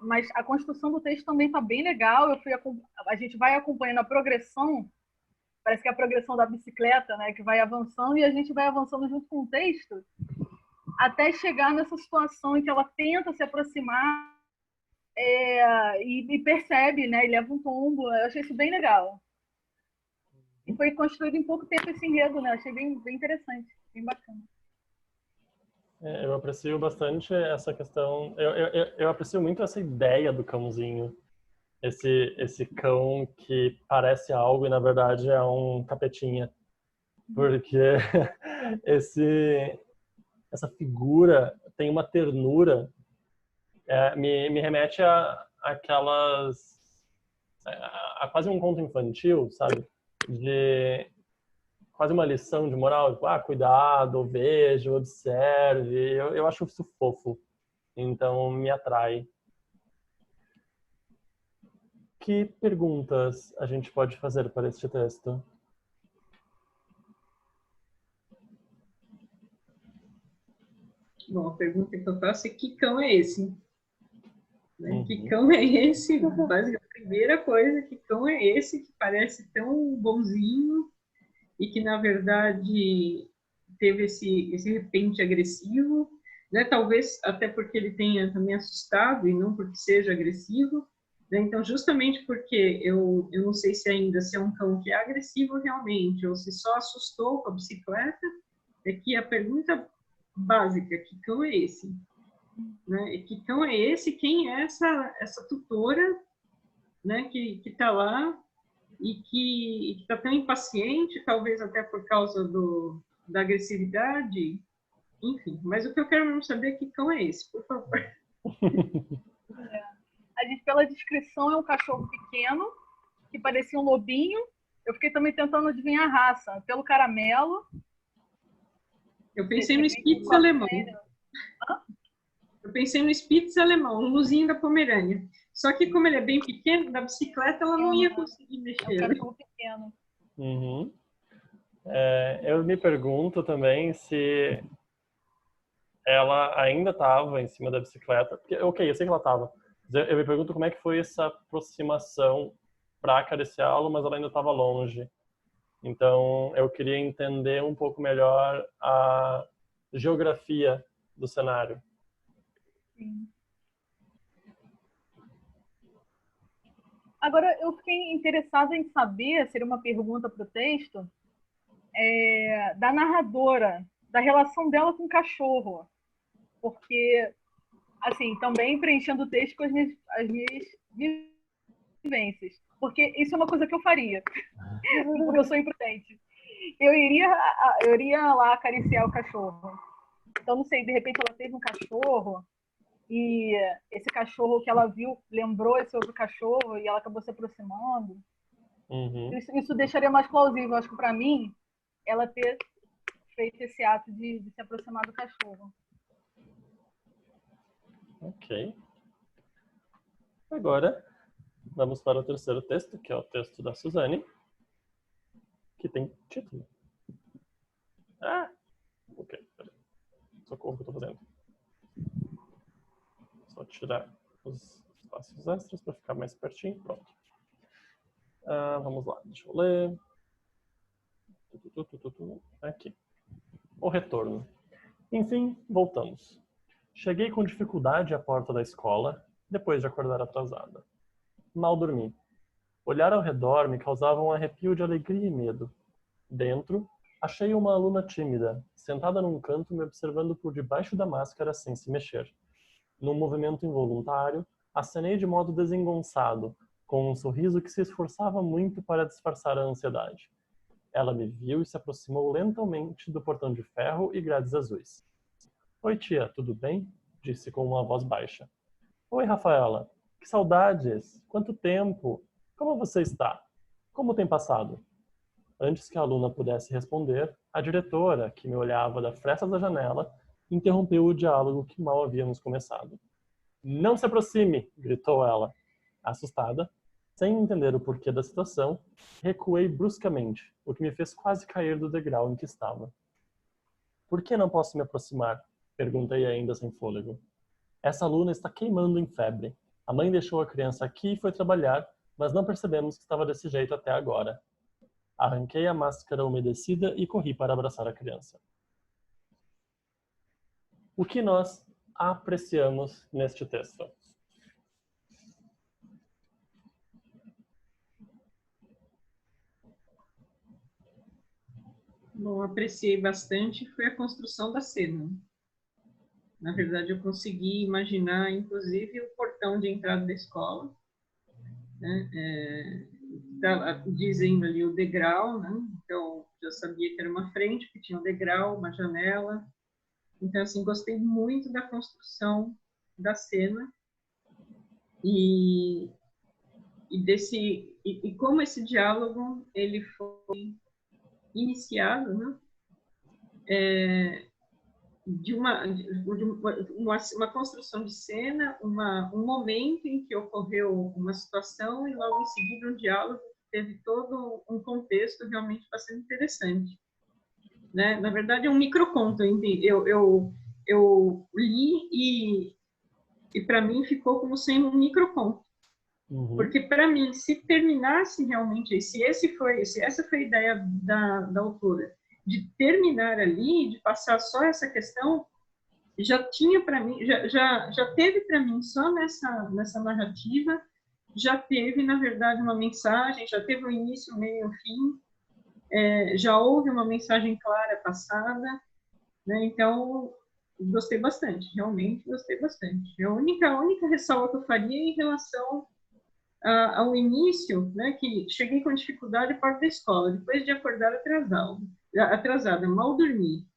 [SPEAKER 3] Mas a construção do texto também está bem legal. A gente vai acompanhando a progressão, parece que é a progressão da bicicleta, né? Que vai avançando e a gente vai avançando junto com o texto até chegar nessa situação em que ela tenta se aproximar e percebe, né? E leva um tombo. Eu achei isso bem legal. E foi construído em pouco tempo esse enredo, né? Eu achei bem interessante, bem bacana.
[SPEAKER 2] Eu aprecio bastante essa questão. Eu aprecio muito essa ideia do cãozinho. Esse cão que parece algo e, na verdade, é um capetinha. Porque essa figura tem uma ternura. Me remete a quase um conto infantil, sabe? De quase uma lição de moral, tipo, cuidado, veja, observe. Eu acho isso fofo, então me atrai. Que perguntas a gente pode fazer para este texto?
[SPEAKER 1] Bom, a pergunta que eu faço é: que cão é esse? Né? Que cão é esse? Basicamente, a primeira coisa, que cão é esse que parece tão bonzinho e que, na verdade, teve esse repente agressivo, né? Talvez até porque ele tenha também assustado e não porque seja agressivo, né? Então, justamente porque eu não sei se é um cão que é agressivo realmente ou se só assustou com a bicicleta, é que a pergunta básica: que cão é esse? Né? E que cão é esse? Quem é essa tutora, né? Que está lá e que está tão impaciente, talvez até por causa da agressividade, enfim. Mas o que eu quero mesmo saber é: que cão é esse, por favor.
[SPEAKER 3] A gente, pela descrição, é um cachorro pequeno, que parecia um lobinho. Eu fiquei também tentando adivinhar a raça, pelo caramelo.
[SPEAKER 1] Eu pensei no Spitz alemão. Eu pensei no Spitz alemão, um luzinho da Pomerânia. Só que, como ele é bem pequeno, na bicicleta ela não ia conseguir mexer.
[SPEAKER 3] É um cachorro pequeno.
[SPEAKER 2] Uhum. Eu me pergunto também se ela ainda estava em cima da bicicleta. Porque, ok, eu sei que ela estava. Eu me pergunto como é que foi essa aproximação para acariciá-lo, mas ela ainda estava longe. Então, eu queria entender um pouco melhor a geografia do cenário.
[SPEAKER 3] Sim. Agora, eu fiquei interessada em saber, seria uma pergunta para o texto, da narradora, da relação dela com o cachorro. Porque, assim, também preenchendo o texto com as minhas vivências. Porque isso é uma coisa que eu faria, porque eu sou imprudente. Eu iria lá acariciar o cachorro. Então, não sei, de repente ela teve um cachorro e esse cachorro que ela viu lembrou esse outro cachorro e ela acabou se aproximando.
[SPEAKER 2] Uhum.
[SPEAKER 3] Isso deixaria mais plausível, acho que para mim, ela ter feito esse ato de se aproximar do cachorro.
[SPEAKER 2] Ok. Agora, vamos para o terceiro texto, que é o texto da Suzane, que tem título. Ok, peraí. Socorro que eu tô fazendo. Só tirar os espaços extras para ficar mais pertinho. Pronto. Vamos lá, deixa eu ler. Aqui. O retorno. Enfim, voltamos. Cheguei com dificuldade à porta da escola, depois de acordar atrasada. Mal dormi. Olhar ao redor me causava um arrepio de alegria e medo. Dentro, Achei uma aluna tímida, sentada num canto me observando por debaixo da máscara sem se mexer. Num movimento involuntário, acenei de modo desengonçado, com um sorriso que se esforçava muito para disfarçar a ansiedade. Ela me viu e se aproximou lentamente do portão de ferro e grades azuis. Oi, tia, tudo bem? Disse com uma voz baixa. Oi, Rafaela. Que saudades! Quanto tempo! Como você está? Como tem passado? Antes que a aluna pudesse responder, a diretora, que me olhava da fresta da janela, interrompeu o diálogo que mal havíamos começado. Não se aproxime! Gritou ela. Assustada, sem entender o porquê da situação, recuei bruscamente, o que me fez quase cair do degrau em que estava. Por que não posso me aproximar? Perguntei ainda sem fôlego. Essa aluna está queimando em febre. A mãe deixou a criança aqui e foi trabalhar, mas não percebemos que estava desse jeito até agora. Arranquei a máscara umedecida e corri para abraçar a criança. O que nós apreciamos neste texto?
[SPEAKER 1] Bom, apreciei bastante foi a construção da cena. Na verdade, eu consegui imaginar, inclusive, o portão de entrada da escola, né? Dizendo ali o degrau, né? Então, já sabia que era uma frente, que tinha um degrau, uma janela. Então, assim, gostei muito da construção da cena e como esse diálogo ele foi iniciado, né? De uma construção de cena, um momento em que ocorreu uma situação e logo em seguida um diálogo que teve todo um contexto realmente bastante interessante, né? Na verdade é um microconto, eu li e para mim ficou como sendo um microconto, porque para mim se terminasse realmente, se essa foi a ideia da autora, de terminar ali, de passar só essa questão, já tinha para mim, já teve para mim só nessa narrativa, já teve na verdade uma mensagem, já teve um início, meio, fim, já houve uma mensagem clara passada, né? Então gostei bastante, realmente gostei bastante. A única ressalva que eu faria é em relação ao início, né, que cheguei com dificuldade para da escola, depois de acordar atrasada, mal dormi.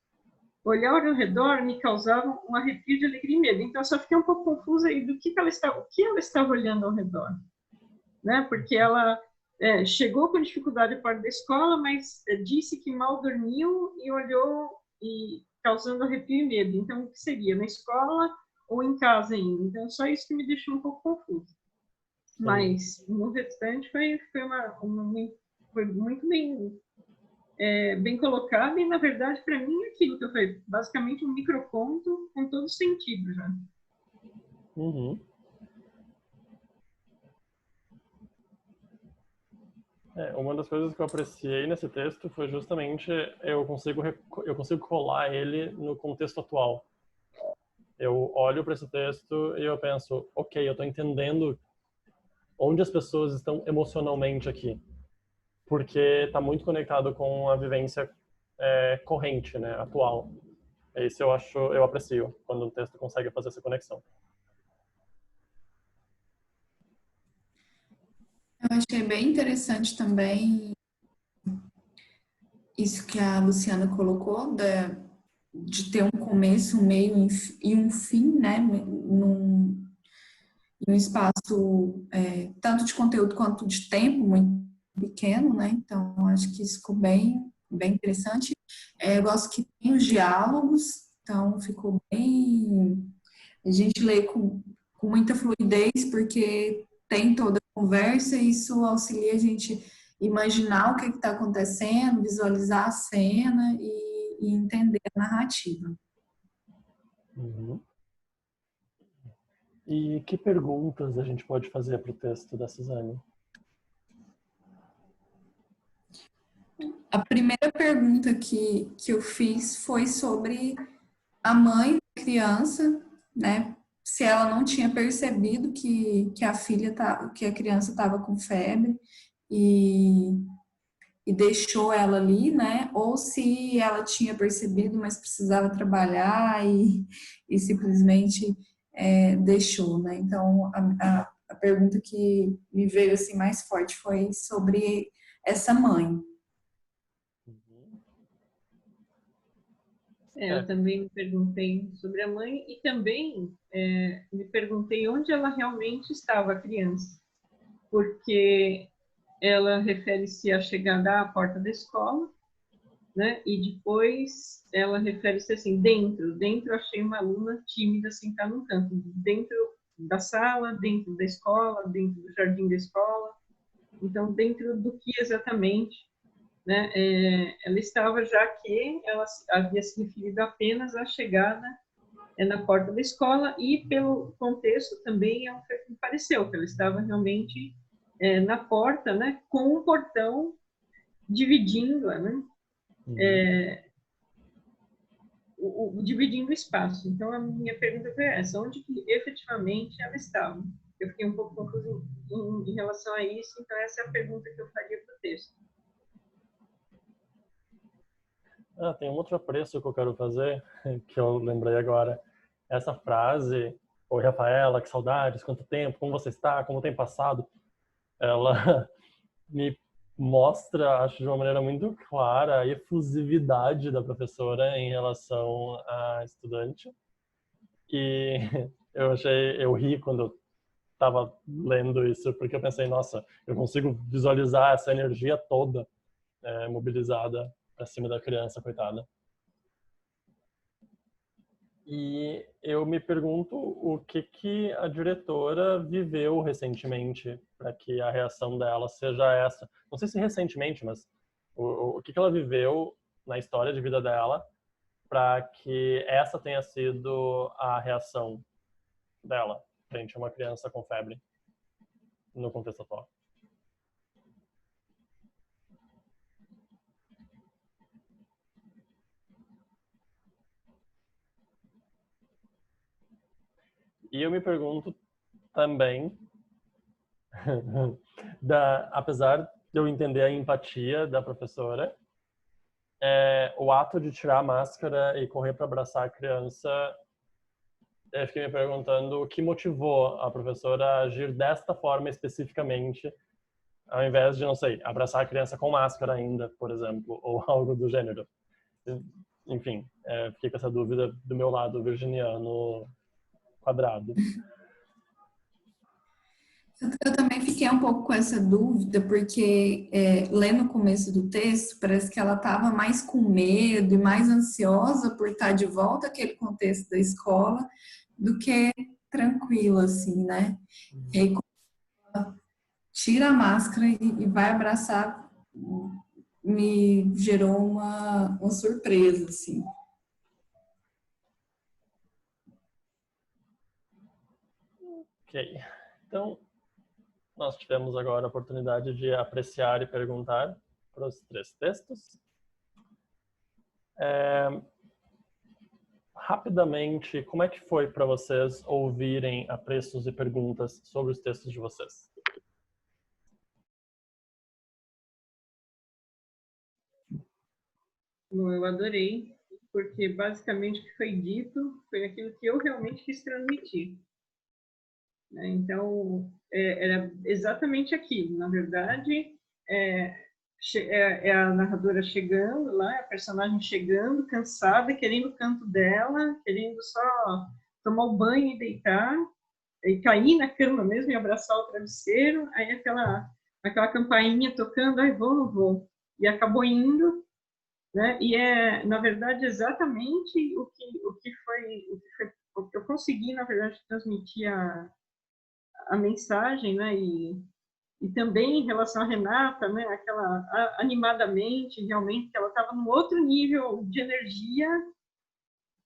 [SPEAKER 1] Olhar ao redor me causava um arrepio de alegria e medo. Então, eu só fiquei um pouco confusa aí do que ela estava olhando ao redor, né? Porque ela chegou com dificuldade para da escola, mas disse que mal dormiu e olhou e causando arrepio e medo. Então, o que seria? Na escola ou em casa ainda? Então, só isso que me deixou um pouco confusa. Mas no restante foi muito bem colocado e na verdade para mim aquilo que foi basicamente um microconto com todo sentido já.
[SPEAKER 2] Uma das coisas que eu apreciei nesse texto foi justamente eu consigo colar ele no contexto atual. Eu olho para esse texto e eu penso, ok, eu estou entendendo onde as pessoas estão emocionalmente aqui, porque está muito conectado com a vivência corrente, né, atual. Isso eu aprecio quando o texto consegue fazer essa conexão.
[SPEAKER 4] Eu achei bem interessante também isso que a Luciana colocou, de ter um começo, um meio e um fim, né, num espaço tanto de conteúdo quanto de tempo muito pequeno, né? Então acho que isso ficou bem interessante. Eu gosto que tem os diálogos, então ficou bem, a gente lê com muita fluidez porque tem toda a conversa e isso auxilia a gente imaginar o que está acontecendo, visualizar a cena e entender a narrativa.
[SPEAKER 2] E que perguntas a gente pode fazer para o texto da Suzane?
[SPEAKER 4] A primeira pergunta que eu fiz foi sobre a mãe da criança, né? Se ela não tinha percebido que a criança estava com febre e e deixou ela ali, né? Ou se ela tinha percebido, mas precisava trabalhar e simplesmente deixou, né? Então, a pergunta que me veio assim mais forte foi sobre essa mãe.
[SPEAKER 1] Eu também me perguntei sobre a mãe e também me perguntei onde ela realmente estava, a criança, porque ela refere-se à chegada à porta da escola, né? E depois ela refere-se assim, dentro achei uma aluna tímida sentada num canto, dentro da sala, dentro da escola, dentro do jardim da escola. Então, dentro do que exatamente, né? Ela estava, já que ela havia se referido apenas à chegada na porta da escola, e pelo contexto também me pareceu que ela estava realmente na porta, né? Com um portão dividindo, né? Dividindo o espaço. Então, a minha pergunta foi essa: onde que efetivamente ela estava? Eu fiquei um pouco confusa em relação a isso, então essa é a pergunta que eu faria para o texto.
[SPEAKER 2] Tem um outro apreço que eu quero fazer, que eu lembrei agora. Essa frase, oi Rafaela, que saudades, quanto tempo, como você está, como tem passado, ela me mostra, acho de uma maneira muito clara, a efusividade da professora em relação à estudante. E eu ri quando eu estava lendo isso, porque eu pensei, nossa, eu consigo visualizar essa energia toda mobilizada para cima da criança, coitada. E eu me pergunto o que a diretora viveu recentemente para que a reação dela seja essa. Não sei se recentemente, mas o que ela viveu na história de vida dela para que essa tenha sido a reação dela frente a uma criança com febre no contexto atual. E eu me pergunto também, apesar de eu entender a empatia da professora, o ato de tirar a máscara e correr para abraçar a criança, eu fiquei me perguntando o que motivou a professora a agir desta forma especificamente, ao invés de, não sei, abraçar a criança com máscara ainda, por exemplo, ou algo do gênero. Enfim, fiquei com essa dúvida do meu lado virginiano quadrado.
[SPEAKER 4] Eu também fiquei um pouco com essa dúvida, porque lendo o começo do texto, parece que ela estava mais com medo e mais ansiosa por estar de volta àquele contexto da escola do que tranquila, assim, né? E aí, quando ela tira a máscara e vai abraçar, me gerou uma surpresa, assim.
[SPEAKER 2] Ok. Então, nós tivemos agora a oportunidade de apreciar e perguntar para os 3 textos. Rapidamente, como é que foi para vocês ouvirem apreços e perguntas sobre os textos de vocês?
[SPEAKER 1] Bom, eu adorei, porque basicamente o que foi dito foi aquilo que eu realmente quis transmitir. Então, era exatamente aquilo. Na verdade, é a narradora chegando lá, a personagem chegando, cansada, querendo o canto dela, querendo só tomar o banho e deitar, e cair na cama mesmo e abraçar o travesseiro. Aí aquela campainha tocando, ai, vou, não vou. E acabou indo, né? E na verdade, exatamente o que eu consegui, na verdade, transmitir a mensagem, né? E também em relação a Renata, né? Animadamente, realmente, que ela estava num outro nível de energia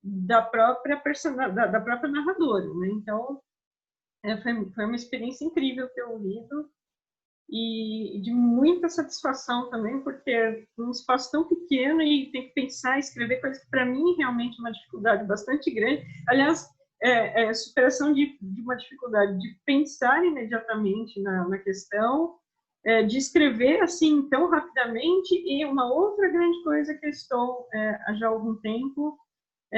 [SPEAKER 1] da própria da própria narradora, né? Então, foi uma experiência incrível ter ouvido e de muita satisfação também, porque é um espaço tão pequeno e tem que pensar, escrever coisas que para mim realmente é uma dificuldade bastante grande. Aliás, superação de uma dificuldade de pensar imediatamente na questão, de escrever assim tão rapidamente, e uma outra grande coisa que eu estou há já algum tempo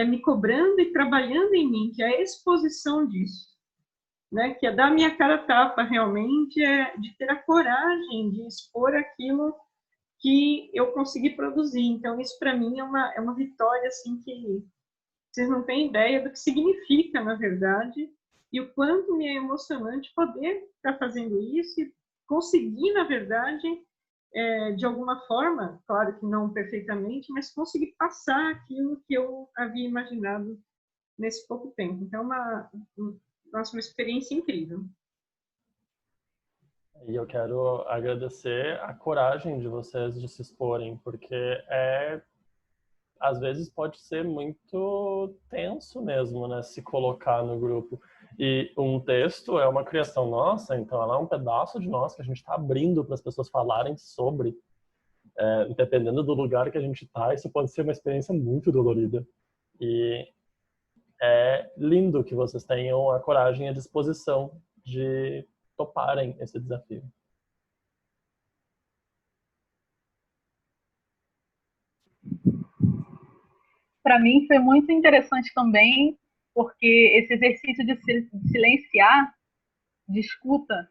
[SPEAKER 1] me cobrando e trabalhando em mim, que é a exposição disso, né? Que é dar minha cara a tapa realmente, de ter a coragem de expor aquilo que eu consegui produzir. Então isso para mim é uma vitória assim que vocês não têm ideia do que significa, na verdade, e o quanto me é emocionante poder estar fazendo isso e conseguir, na verdade, de alguma forma, claro que não perfeitamente, mas conseguir passar aquilo que eu havia imaginado nesse pouco tempo. Então, uma experiência incrível.
[SPEAKER 2] E eu quero agradecer a coragem de vocês de se exporem, porque às vezes pode ser muito tenso mesmo, né, se colocar no grupo. E um texto é uma criação nossa, então ela é um pedaço de nós que a gente está abrindo para as pessoas falarem sobre. Dependendo do lugar que a gente está, isso pode ser uma experiência muito dolorida. E é lindo que vocês tenham a coragem e a disposição de toparem esse desafio.
[SPEAKER 3] Para mim foi muito interessante também, porque esse exercício de silenciar, de escuta,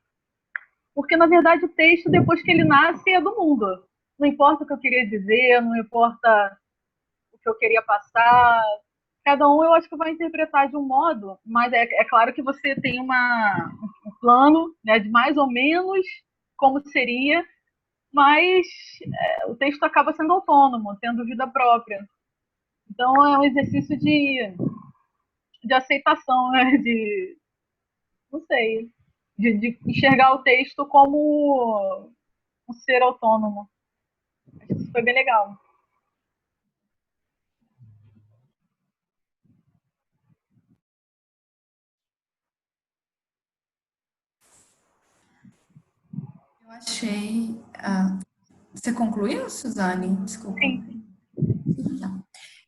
[SPEAKER 3] porque na verdade o texto, depois que ele nasce, é do mundo. Não importa o que eu queria dizer, não importa o que eu queria passar. Cada um eu acho que vai interpretar de um modo, mas é claro que você tem um plano, né, de mais ou menos como seria, mas o texto acaba sendo autônomo, tendo vida própria. Então é um exercício de aceitação, né, não sei, de enxergar o texto como um ser autônomo. Acho que isso foi bem legal.
[SPEAKER 4] Eu achei. Você concluiu, Suzane? Desculpa.
[SPEAKER 3] Sim.
[SPEAKER 4] Não.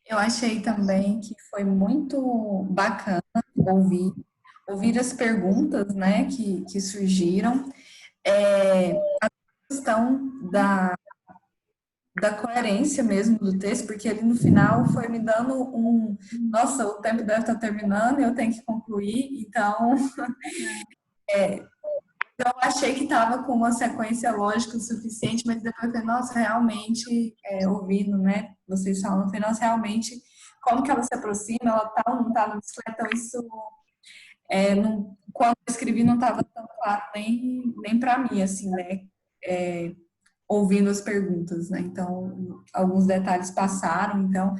[SPEAKER 4] Eu achei também que foi muito bacana ouvir as perguntas, né, que surgiram. A questão da coerência mesmo do texto, porque ali no final foi me dando nossa, o tempo deve estar terminando, eu tenho que concluir, então eu achei que estava com uma sequência lógica o suficiente, mas depois eu falei, nossa, realmente, ouvindo, né, vocês falando, falei, nossa, realmente, como que ela se aproxima, ela tá ou não tá na bicicleta, então isso, quando eu escrevi não estava tão claro nem para mim, assim, né, ouvindo as perguntas, né, então, alguns detalhes passaram, então,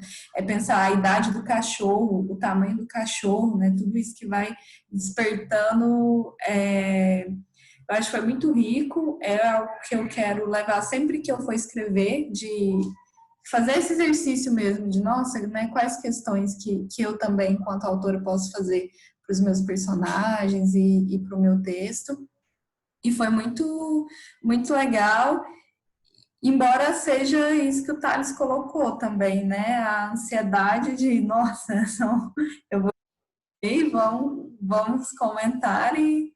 [SPEAKER 4] pensar a idade do cachorro, o tamanho do cachorro, né, tudo isso que vai despertando, eu acho que foi muito rico, é algo que eu quero levar sempre que eu for escrever, de fazer esse exercício mesmo, de nossa, né, quais questões que eu também, enquanto autora, posso fazer para os meus personagens e para o meu texto. E foi muito, muito legal, embora seja isso que o Thales colocou também, né, a ansiedade de, nossa, eu vou ir, vamos comentar e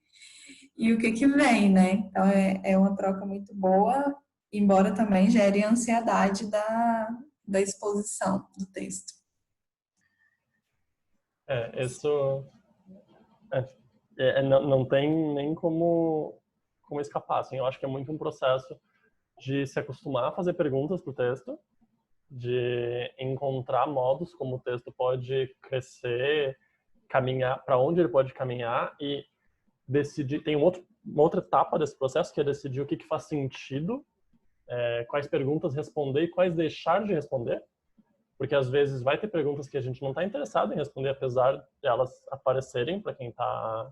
[SPEAKER 4] o que vem, né? Então é uma troca muito boa, embora também gere a ansiedade da exposição do texto.
[SPEAKER 2] Isso não tem nem como escapar. Assim, eu acho que é muito um processo de se acostumar a fazer perguntas para o texto, de encontrar modos como o texto pode crescer, caminhar, para onde ele pode caminhar e decidir. Tem uma outra etapa desse processo que é decidir o que faz sentido, quais perguntas responder e quais deixar de responder, porque às vezes vai ter perguntas que a gente não está interessado em responder, apesar de elas aparecerem para quem tá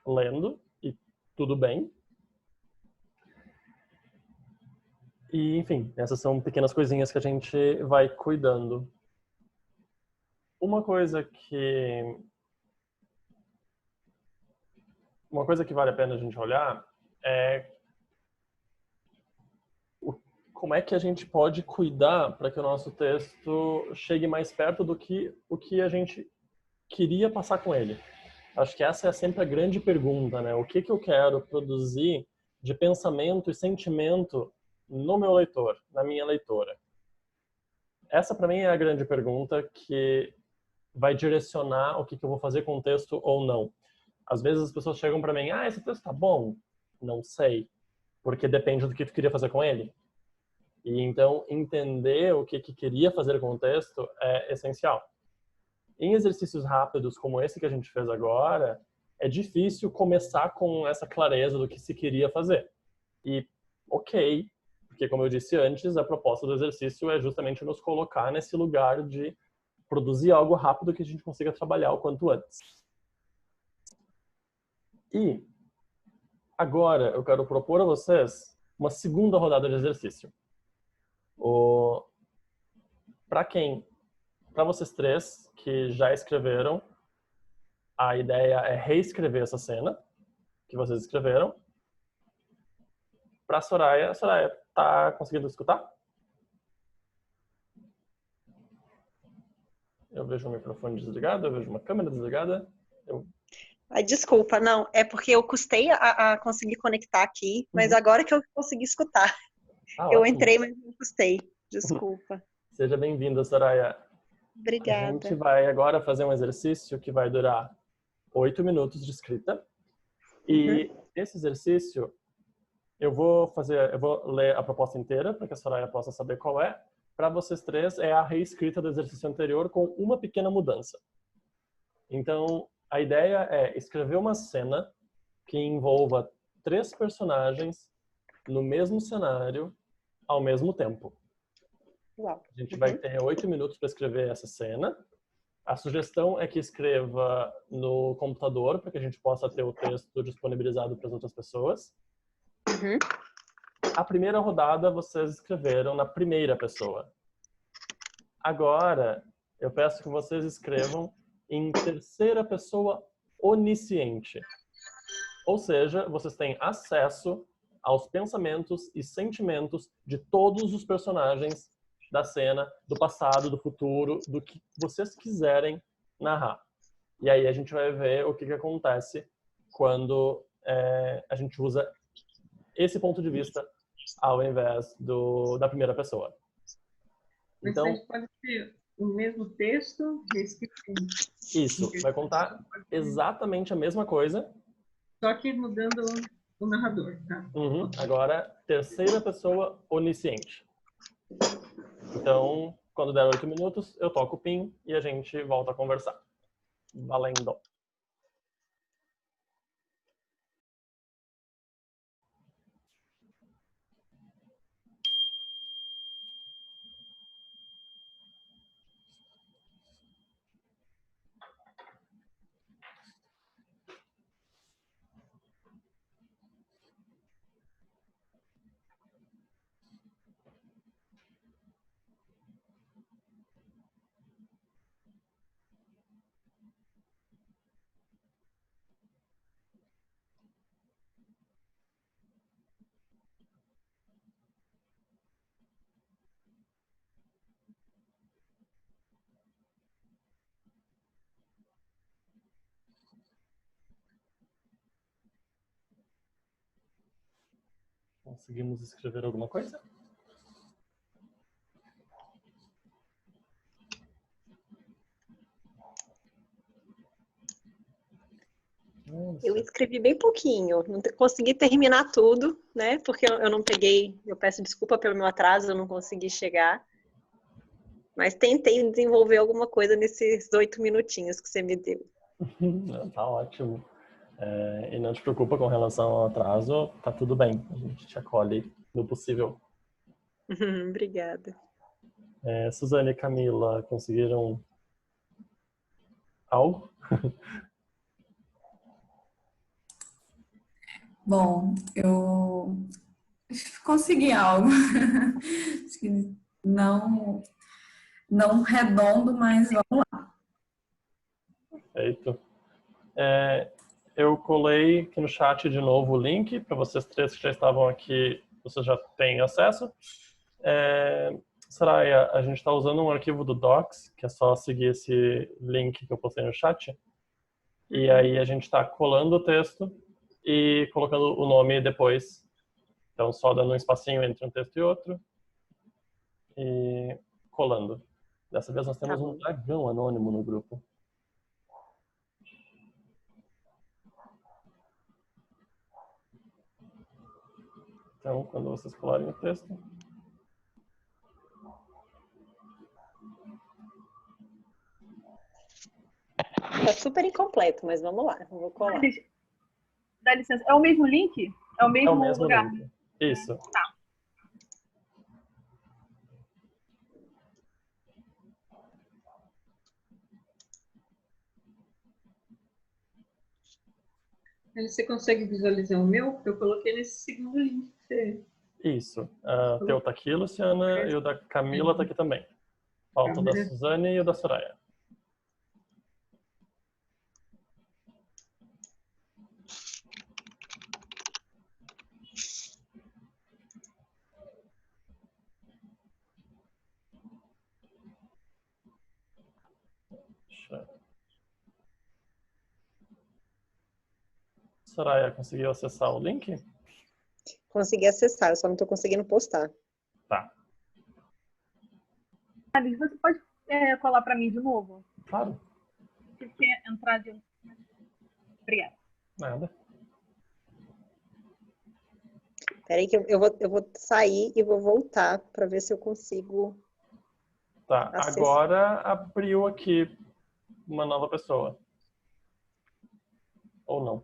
[SPEAKER 2] lendo, e tudo bem. E, enfim, essas são pequenas coisinhas que a gente vai cuidando. Uma coisa que vale a pena a gente olhar é como é que a gente pode cuidar para que o nosso texto chegue mais perto do que o que a gente queria passar com ele. Acho que essa é sempre a grande pergunta, né? O que eu quero produzir de pensamento e sentimento no meu leitor, na minha leitora? Essa, para mim, é a grande pergunta que vai direcionar o que eu vou fazer com o texto ou não. Às vezes as pessoas chegam para mim, esse texto tá bom? Não sei, porque depende do que tu queria fazer com ele. E então, entender o que queria fazer com o texto é essencial. Em exercícios rápidos como esse que a gente fez agora, é difícil começar com essa clareza do que se queria fazer. E, ok, porque como eu disse antes, a proposta do exercício é justamente nos colocar nesse lugar de produzir algo rápido que a gente consiga trabalhar o quanto antes. E agora eu quero propor a vocês uma segunda rodada de exercício. Para vocês três que já escreveram, a ideia é reescrever essa cena que vocês escreveram. Para a Soraya tá conseguindo escutar? Eu vejo o microfone desligado, eu vejo uma câmera desligada.
[SPEAKER 5] Desculpa, não, é porque eu custei a conseguir conectar aqui, mas agora que eu consegui escutar. Eu
[SPEAKER 2] ótimo.
[SPEAKER 5] entrei, mas não custei. Desculpa.
[SPEAKER 2] Seja bem-vinda, Soraya.
[SPEAKER 5] Obrigada.
[SPEAKER 2] A gente vai agora fazer um exercício que vai durar 8 minutos de escrita. E esse exercício, eu vou ler a proposta inteira para que a Soraya possa saber qual é. Para vocês três, é a reescrita do exercício anterior com uma pequena mudança. Então, a ideia é escrever uma cena que envolva 3 personagens no mesmo cenário ao mesmo tempo.
[SPEAKER 5] Uau.
[SPEAKER 2] A gente vai ter 8 minutos para escrever essa cena. A sugestão é que escreva no computador para que a gente possa ter o texto disponibilizado para as outras pessoas. A primeira rodada vocês escreveram na primeira pessoa. Agora, eu peço que vocês escrevam em terceira pessoa onisciente. Ou seja, vocês têm acesso aos pensamentos e sentimentos de todos os personagens da cena, do passado, do futuro, do que vocês quiserem narrar. E aí a gente vai ver o que acontece quando a gente usa esse ponto de vista ao invés da primeira pessoa. Então,
[SPEAKER 1] mas pode ser o mesmo texto reescrito.
[SPEAKER 2] Isso, vai contar exatamente a mesma coisa.
[SPEAKER 1] Só que mudando o narrador, tá?
[SPEAKER 2] Agora, terceira pessoa onisciente. Então, quando der 8 minutos, eu toco o PIN e a gente volta a conversar. Valendo! Conseguimos escrever alguma coisa?
[SPEAKER 5] Eu escrevi bem pouquinho, não consegui terminar tudo, né? Porque eu não peguei, eu peço desculpa pelo meu atraso, eu não consegui chegar. Mas tentei desenvolver alguma coisa nesses 8 minutinhos que você me deu.
[SPEAKER 2] Tá ótimo. E não te preocupa com relação ao atraso, tá tudo bem. A gente te acolhe no possível.
[SPEAKER 5] Obrigada.
[SPEAKER 2] Suzane e Camila, conseguiram algo?
[SPEAKER 4] Bom, eu consegui algo. Não redondo, mas vamos lá.
[SPEAKER 2] Perfeito. Eu colei aqui no chat de novo o link para vocês três que já estavam aqui, vocês já têm acesso. Soraya, a gente está usando um arquivo do Docs, que é só seguir esse link que eu postei no chat. E aí a gente está colando o texto e colocando o nome depois. Então, só dando um espacinho entre um texto e outro. E colando. Dessa vez nós temos um dragão anônimo no grupo. Então, quando vocês colarem o texto...
[SPEAKER 5] Tá super incompleto, mas vamos lá, eu vou colar.
[SPEAKER 3] Dá licença, é o mesmo link? É o mesmo lugar?
[SPEAKER 2] Link. Isso.
[SPEAKER 3] Tá.
[SPEAKER 1] Você consegue visualizar o meu? Porque eu coloquei nesse segundo link que você...
[SPEAKER 2] Isso. O teu tá aqui, Luciana, e o da Camila tá aqui também. Falta o da Suzane e o da Soraya. Soraya, conseguiu acessar o link?
[SPEAKER 5] Consegui acessar, eu só não tô conseguindo postar.
[SPEAKER 2] Tá.
[SPEAKER 3] Alice, você pode colar para mim de novo?
[SPEAKER 2] Claro.
[SPEAKER 3] Se você entrar de... Obrigada.
[SPEAKER 2] Nada.
[SPEAKER 5] Peraí que eu vou sair e vou voltar para ver se eu consigo...
[SPEAKER 2] Tá,
[SPEAKER 5] acessar.
[SPEAKER 2] agora abriu aqui uma nova pessoa. Ou não.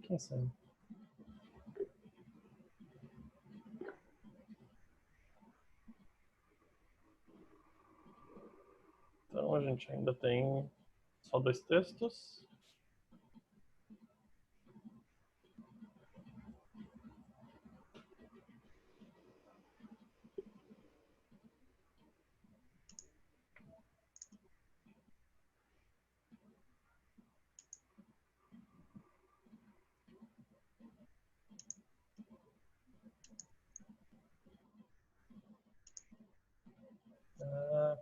[SPEAKER 2] Quem sabe? Então a gente ainda tem só 2 textos.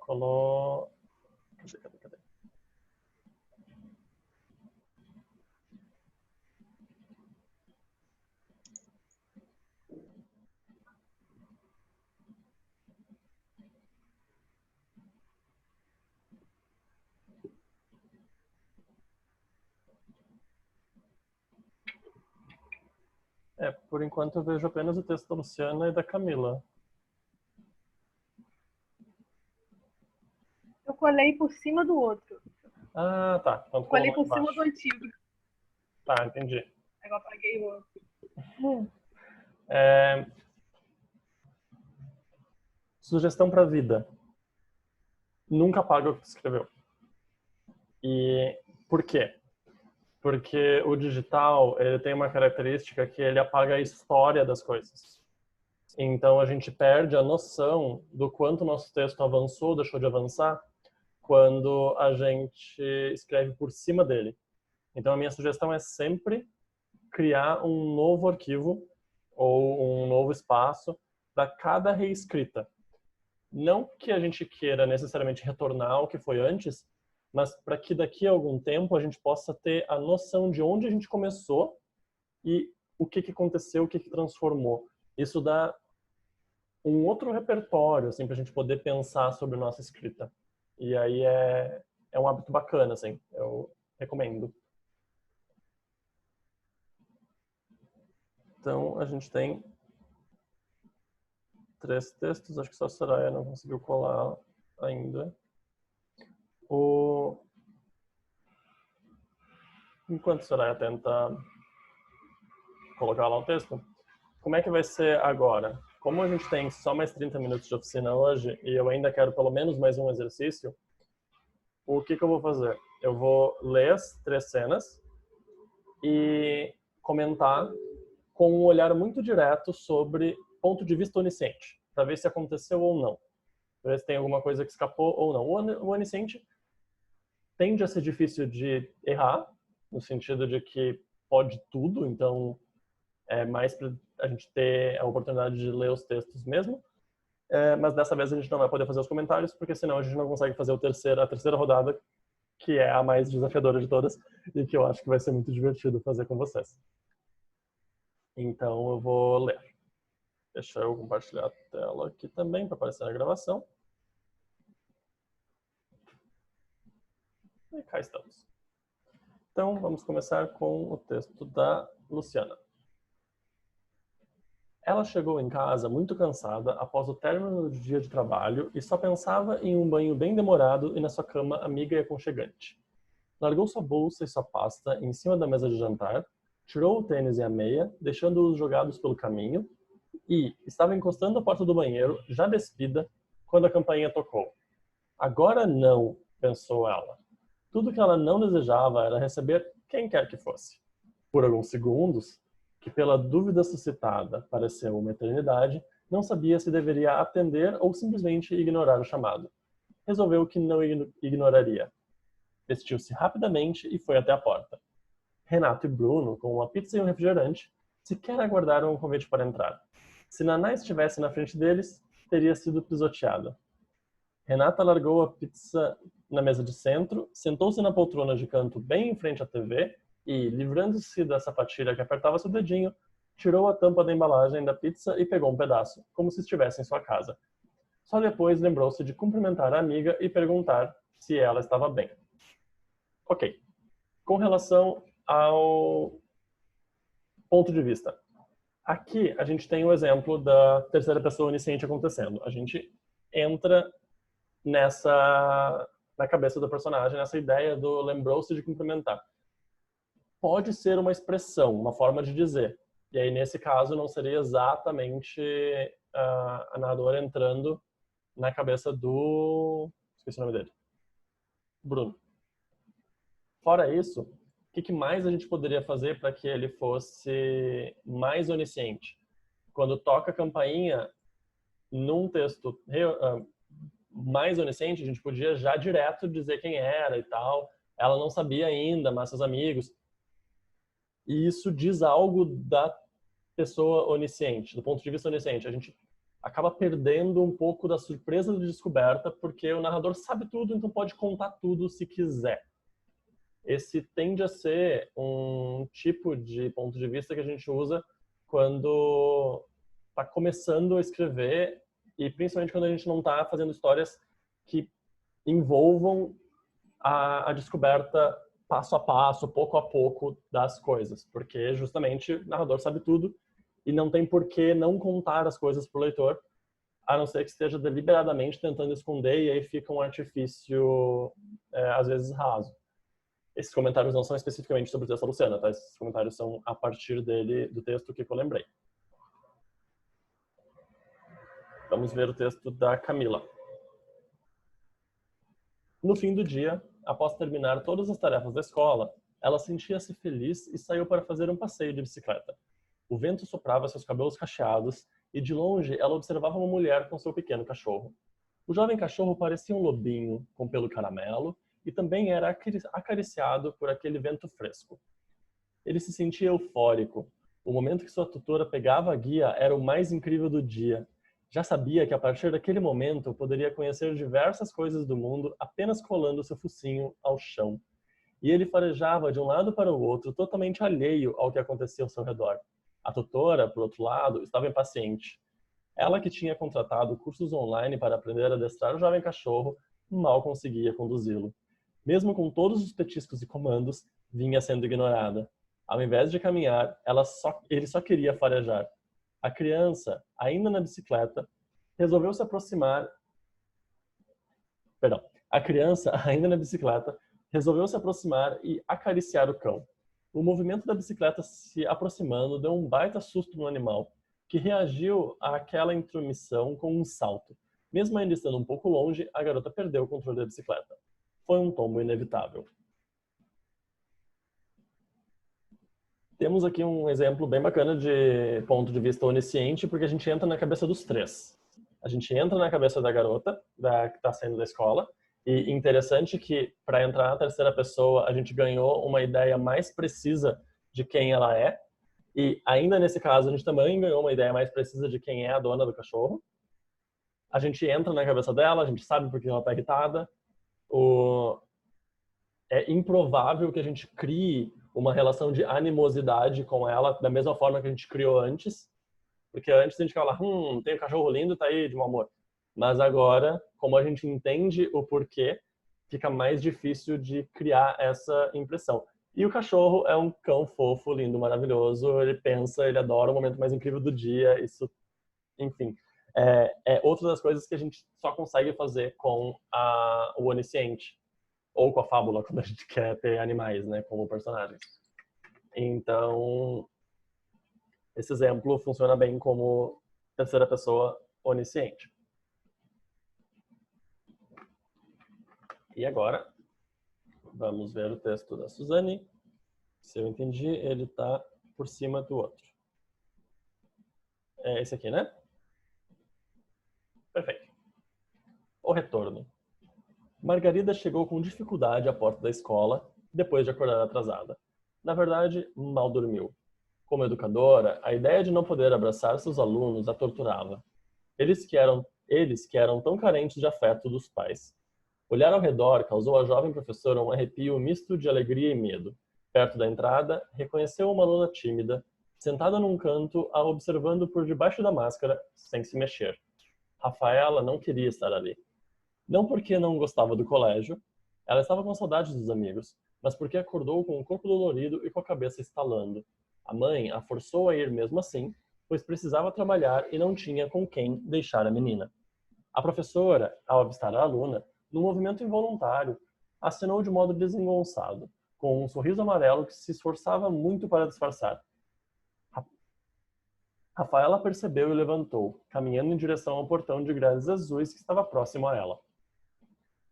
[SPEAKER 2] Colou... Cadê? Por enquanto eu vejo apenas o texto da Luciana e da Camila.
[SPEAKER 3] Eu colei por cima do outro.
[SPEAKER 2] Ah, tá. Então,
[SPEAKER 3] Colei por cima do antigo.
[SPEAKER 2] Tá, entendi.
[SPEAKER 3] Agora apaguei o outro.
[SPEAKER 2] Sugestão para vida. Nunca apaga o que tu escreveu. E por quê? Porque o digital, ele tem uma característica que ele apaga a história das coisas. Então a gente perde a noção do quanto o nosso texto avançou, deixou de avançar, quando a gente escreve por cima dele. Então a minha sugestão é sempre criar um novo arquivo ou um novo espaço para cada reescrita. Não que a gente queira necessariamente retornar ao que foi antes, mas para que daqui a algum tempo a gente possa ter a noção de onde a gente começou e o que aconteceu, o que transformou. Isso dá um outro repertório, assim, para a gente poder pensar sobre a nossa escrita. E aí é um hábito bacana, assim, eu recomendo. Então, a gente tem 3 textos, acho que só a Soraya não conseguiu colar ainda. Enquanto a Soraya tenta colocar lá o texto, como é que vai ser agora? Como a gente tem só mais 30 minutos de oficina hoje e eu ainda quero pelo menos mais um exercício, o que eu vou fazer? Eu vou ler as 3 cenas e comentar com um olhar muito direto sobre ponto de vista onisciente, para ver se aconteceu ou não, para ver se tem alguma coisa que escapou ou não. O onisciente tende a ser difícil de errar, no sentido de que pode tudo, então é mais para a gente ter a oportunidade de ler os textos mesmo. Mas dessa vez a gente não vai poder fazer os comentários, porque senão a gente não consegue fazer a terceira rodada, que é a mais desafiadora de todas, e que eu acho que vai ser muito divertido fazer com vocês. Então eu vou ler. Deixa eu compartilhar a tela aqui também, para aparecer na gravação. E cá estamos. Então vamos começar com o texto da Luciana. Ela chegou em casa muito cansada após o término do dia de trabalho e só pensava em um banho bem demorado e na sua cama amiga e aconchegante. Largou sua bolsa e sua pasta em cima da mesa de jantar, tirou o tênis e a meia, deixando-os jogados pelo caminho, e estava encostando a porta do banheiro, já despida, quando a campainha tocou. Agora não, pensou ela. Tudo que ela não desejava era receber quem quer que fosse. Por alguns segundos, que pela dúvida suscitada pareceu uma eternidade, não sabia se deveria atender ou simplesmente ignorar o chamado. Resolveu que não ignoraria. Vestiu-se rapidamente e foi até a porta. Renato e Bruno, com uma pizza e um refrigerante, sequer aguardaram o convite para entrar. Se Naná estivesse na frente deles, teria sido pisoteada. Renata largou a pizza na mesa de centro, sentou-se na poltrona de canto bem em frente à TV e, livrando-se da sapatilha que apertava seu dedinho, tirou a tampa da embalagem da pizza e pegou um pedaço, como se estivesse em sua casa. Só depois lembrou-se de cumprimentar a amiga e perguntar se ela estava bem. Ok. Com relação ao ponto de vista. Aqui a gente tem o exemplo da terceira pessoa onisciente acontecendo. A gente entra na cabeça do personagem, nessa ideia do lembrou-se de cumprimentar. Pode ser uma expressão, uma forma de dizer. E aí, nesse caso, não seria exatamente a narradora entrando na cabeça do... esqueci o nome dele. Bruno. Fora isso, o que mais a gente poderia fazer para que ele fosse mais onisciente? Quando toca a campainha, num texto mais onisciente, a gente podia já direto dizer quem era e tal. Ela não sabia ainda, mas seus amigos... E isso diz algo da pessoa onisciente, do ponto de vista onisciente. A gente acaba perdendo um pouco da surpresa de descoberta, porque o narrador sabe tudo, então pode contar tudo se quiser. Esse tende a ser um tipo de ponto de vista que a gente usa quando está começando a escrever e principalmente quando a gente não está fazendo histórias que envolvam a descoberta passo a passo, pouco a pouco das coisas, porque justamente o narrador sabe tudo e não tem por que não contar as coisas para o leitor, a não ser que esteja deliberadamente tentando esconder e aí fica um artifício, às vezes, raso. Esses comentários não são especificamente sobre o texto da Luciana, tá? Esses comentários são a partir do texto que eu lembrei. Vamos ver o texto da Camila. No fim do dia, após terminar todas as tarefas da escola, ela sentia-se feliz e saiu para fazer um passeio de bicicleta. O vento soprava seus cabelos cacheados e, de longe, ela observava uma mulher com seu pequeno cachorro. O jovem cachorro parecia um lobinho, com pelo caramelo, e também era acariciado por aquele vento fresco. Ele se sentia eufórico. O momento que sua tutora pegava a guia era o mais incrível do dia. Já sabia que a partir daquele momento poderia conhecer diversas coisas do mundo apenas colando seu focinho ao chão. E ele farejava de um lado para o outro, totalmente alheio ao que acontecia ao seu redor. A tutora, por outro lado, estava impaciente. Ela, que tinha contratado cursos online para aprender a adestrar o jovem cachorro, mal conseguia conduzi-lo. Mesmo com todos os petiscos e comandos, vinha sendo ignorada. Ao invés de caminhar, ele só queria farejar. A criança, ainda na bicicleta, resolveu se aproximar... A criança, ainda na bicicleta, resolveu se aproximar e acariciar o cão. O movimento da bicicleta se aproximando deu um baita susto no animal, que reagiu àquela intromissão com um salto. Mesmo ainda estando um pouco longe, a garota perdeu o controle da bicicleta. Foi um tombo inevitável. Temos aqui um exemplo bem bacana de ponto de vista onisciente, porque a gente entra na cabeça dos três. A gente entra na cabeça da garota, que está saindo da escola, e interessante que, para entrar na terceira pessoa, a gente ganhou uma ideia mais precisa de quem ela é, e ainda nesse caso, a gente também ganhou uma ideia mais precisa de quem é a dona do cachorro. A gente entra na cabeça dela, a gente sabe por que ela está irritada. É improvável que a gente crie uma relação de animosidade com ela da mesma forma que a gente criou antes, porque antes a gente ficava lá, tem um cachorro lindo, tá aí de mau humor. Mas agora, como a gente entende o porquê, fica mais difícil de criar essa impressão. E o cachorro é um cão fofo, lindo, maravilhoso, ele pensa, ele adora o momento mais incrível do dia, isso, enfim. É outra das coisas que a gente só consegue fazer com o onisciente. Ou com a fábula, quando a gente quer ter animais, né, como personagens. Então, esse exemplo funciona bem como terceira pessoa onisciente. E agora, vamos ver o texto da Suzane. Se eu entendi, ele está por cima do outro. É esse aqui, né? Perfeito. O retorno. Margarida chegou com dificuldade à porta da escola, depois de acordar atrasada. Na verdade, mal dormiu. Como educadora, a ideia de não poder abraçar seus alunos a torturava. Eles que eram tão carentes de afeto dos pais. Olhar ao redor causou à jovem professora um arrepio misto de alegria e medo. Perto da entrada, reconheceu uma aluna tímida, sentada num canto, a observando por debaixo da máscara, sem se mexer. Rafaela não queria estar ali. Não porque não gostava do colégio, ela estava com saudades dos amigos, mas porque acordou com o corpo dolorido e com a cabeça estalando. A mãe a forçou a ir mesmo assim, pois precisava trabalhar e não tinha com quem deixar a menina. A professora, ao avistar a aluna, num movimento involuntário, acenou de modo desengonçado, com um sorriso amarelo que se esforçava muito para disfarçar. Rafaela percebeu e levantou, caminhando em direção ao portão de grades azuis que estava próximo a ela.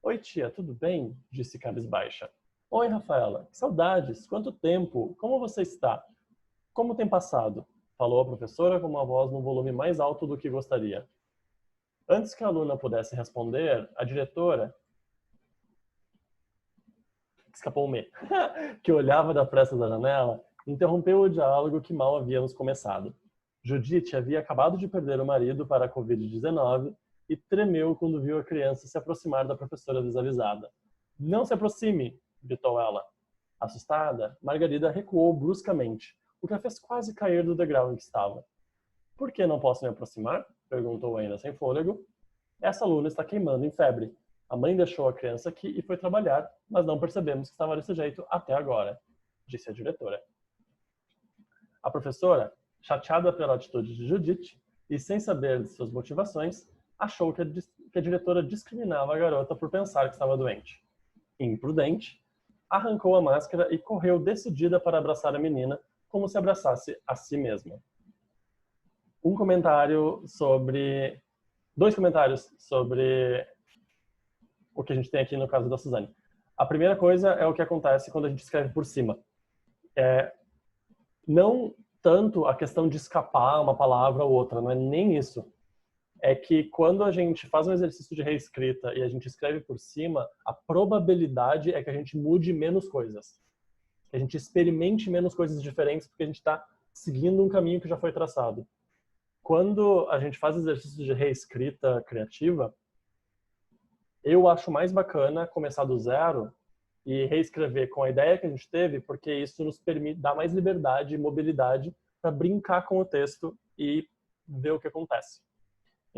[SPEAKER 2] Oi, tia, tudo bem? Disse cabisbaixa. Oi, Rafaela. Que saudades. Quanto tempo? Como você está? Como tem passado? Falou a professora com uma voz num volume mais alto do que gostaria. Antes que a aluna pudesse responder, a diretora, escapou-me, que olhava da fresta da janela, interrompeu o diálogo que mal havíamos começado. Judite havia acabado de perder o marido para a Covid-19 e tremeu quando viu a criança se aproximar da professora desavisada. Não se aproxime, gritou ela. Assustada, Margarida recuou bruscamente, o que a fez quase cair do degrau em que estava. Por que não posso me aproximar? Perguntou ainda sem fôlego. Essa aluna está queimando em febre. A mãe deixou a criança aqui e foi trabalhar, mas não percebemos que estava desse jeito até agora, disse a diretora. A professora, chateada pela atitude de Judite e sem saber de suas motivações, achou que a diretora discriminava a garota por pensar que estava doente. Imprudente, arrancou a máscara e correu decidida para abraçar a menina, como se abraçasse a si mesma. Dois comentários sobre o que a gente tem aqui no caso da Suzane. A primeira coisa é o que acontece quando a gente escreve por cima. Não tanto a questão de escapar uma palavra ou outra, não é nem isso. É que quando a gente faz um exercício de reescrita e a gente escreve por cima, a probabilidade é que a gente mude menos coisas. Que a gente experimente menos coisas diferentes porque a gente está seguindo um caminho que já foi traçado. Quando a gente faz exercícios de reescrita criativa, eu acho mais bacana começar do zero e reescrever com a ideia que a gente teve, porque isso nos permite dar mais liberdade e mobilidade para brincar com o texto e ver o que acontece.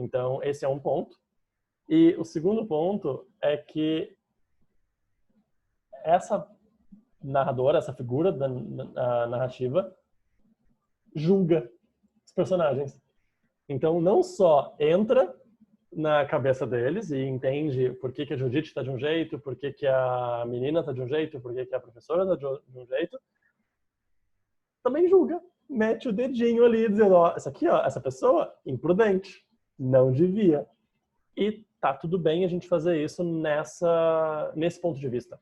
[SPEAKER 2] Então, esse é um ponto. E o segundo ponto é que essa narradora, essa figura da narrativa, julga os personagens. Então, não só entra na cabeça deles e entende por que a Judite está de um jeito, por que a menina está de um jeito, por que a professora está de um jeito, também julga. Mete o dedinho ali, dizendo, ó, essa pessoa, imprudente. Não devia. E tá tudo bem a gente fazer isso nesse ponto de vista.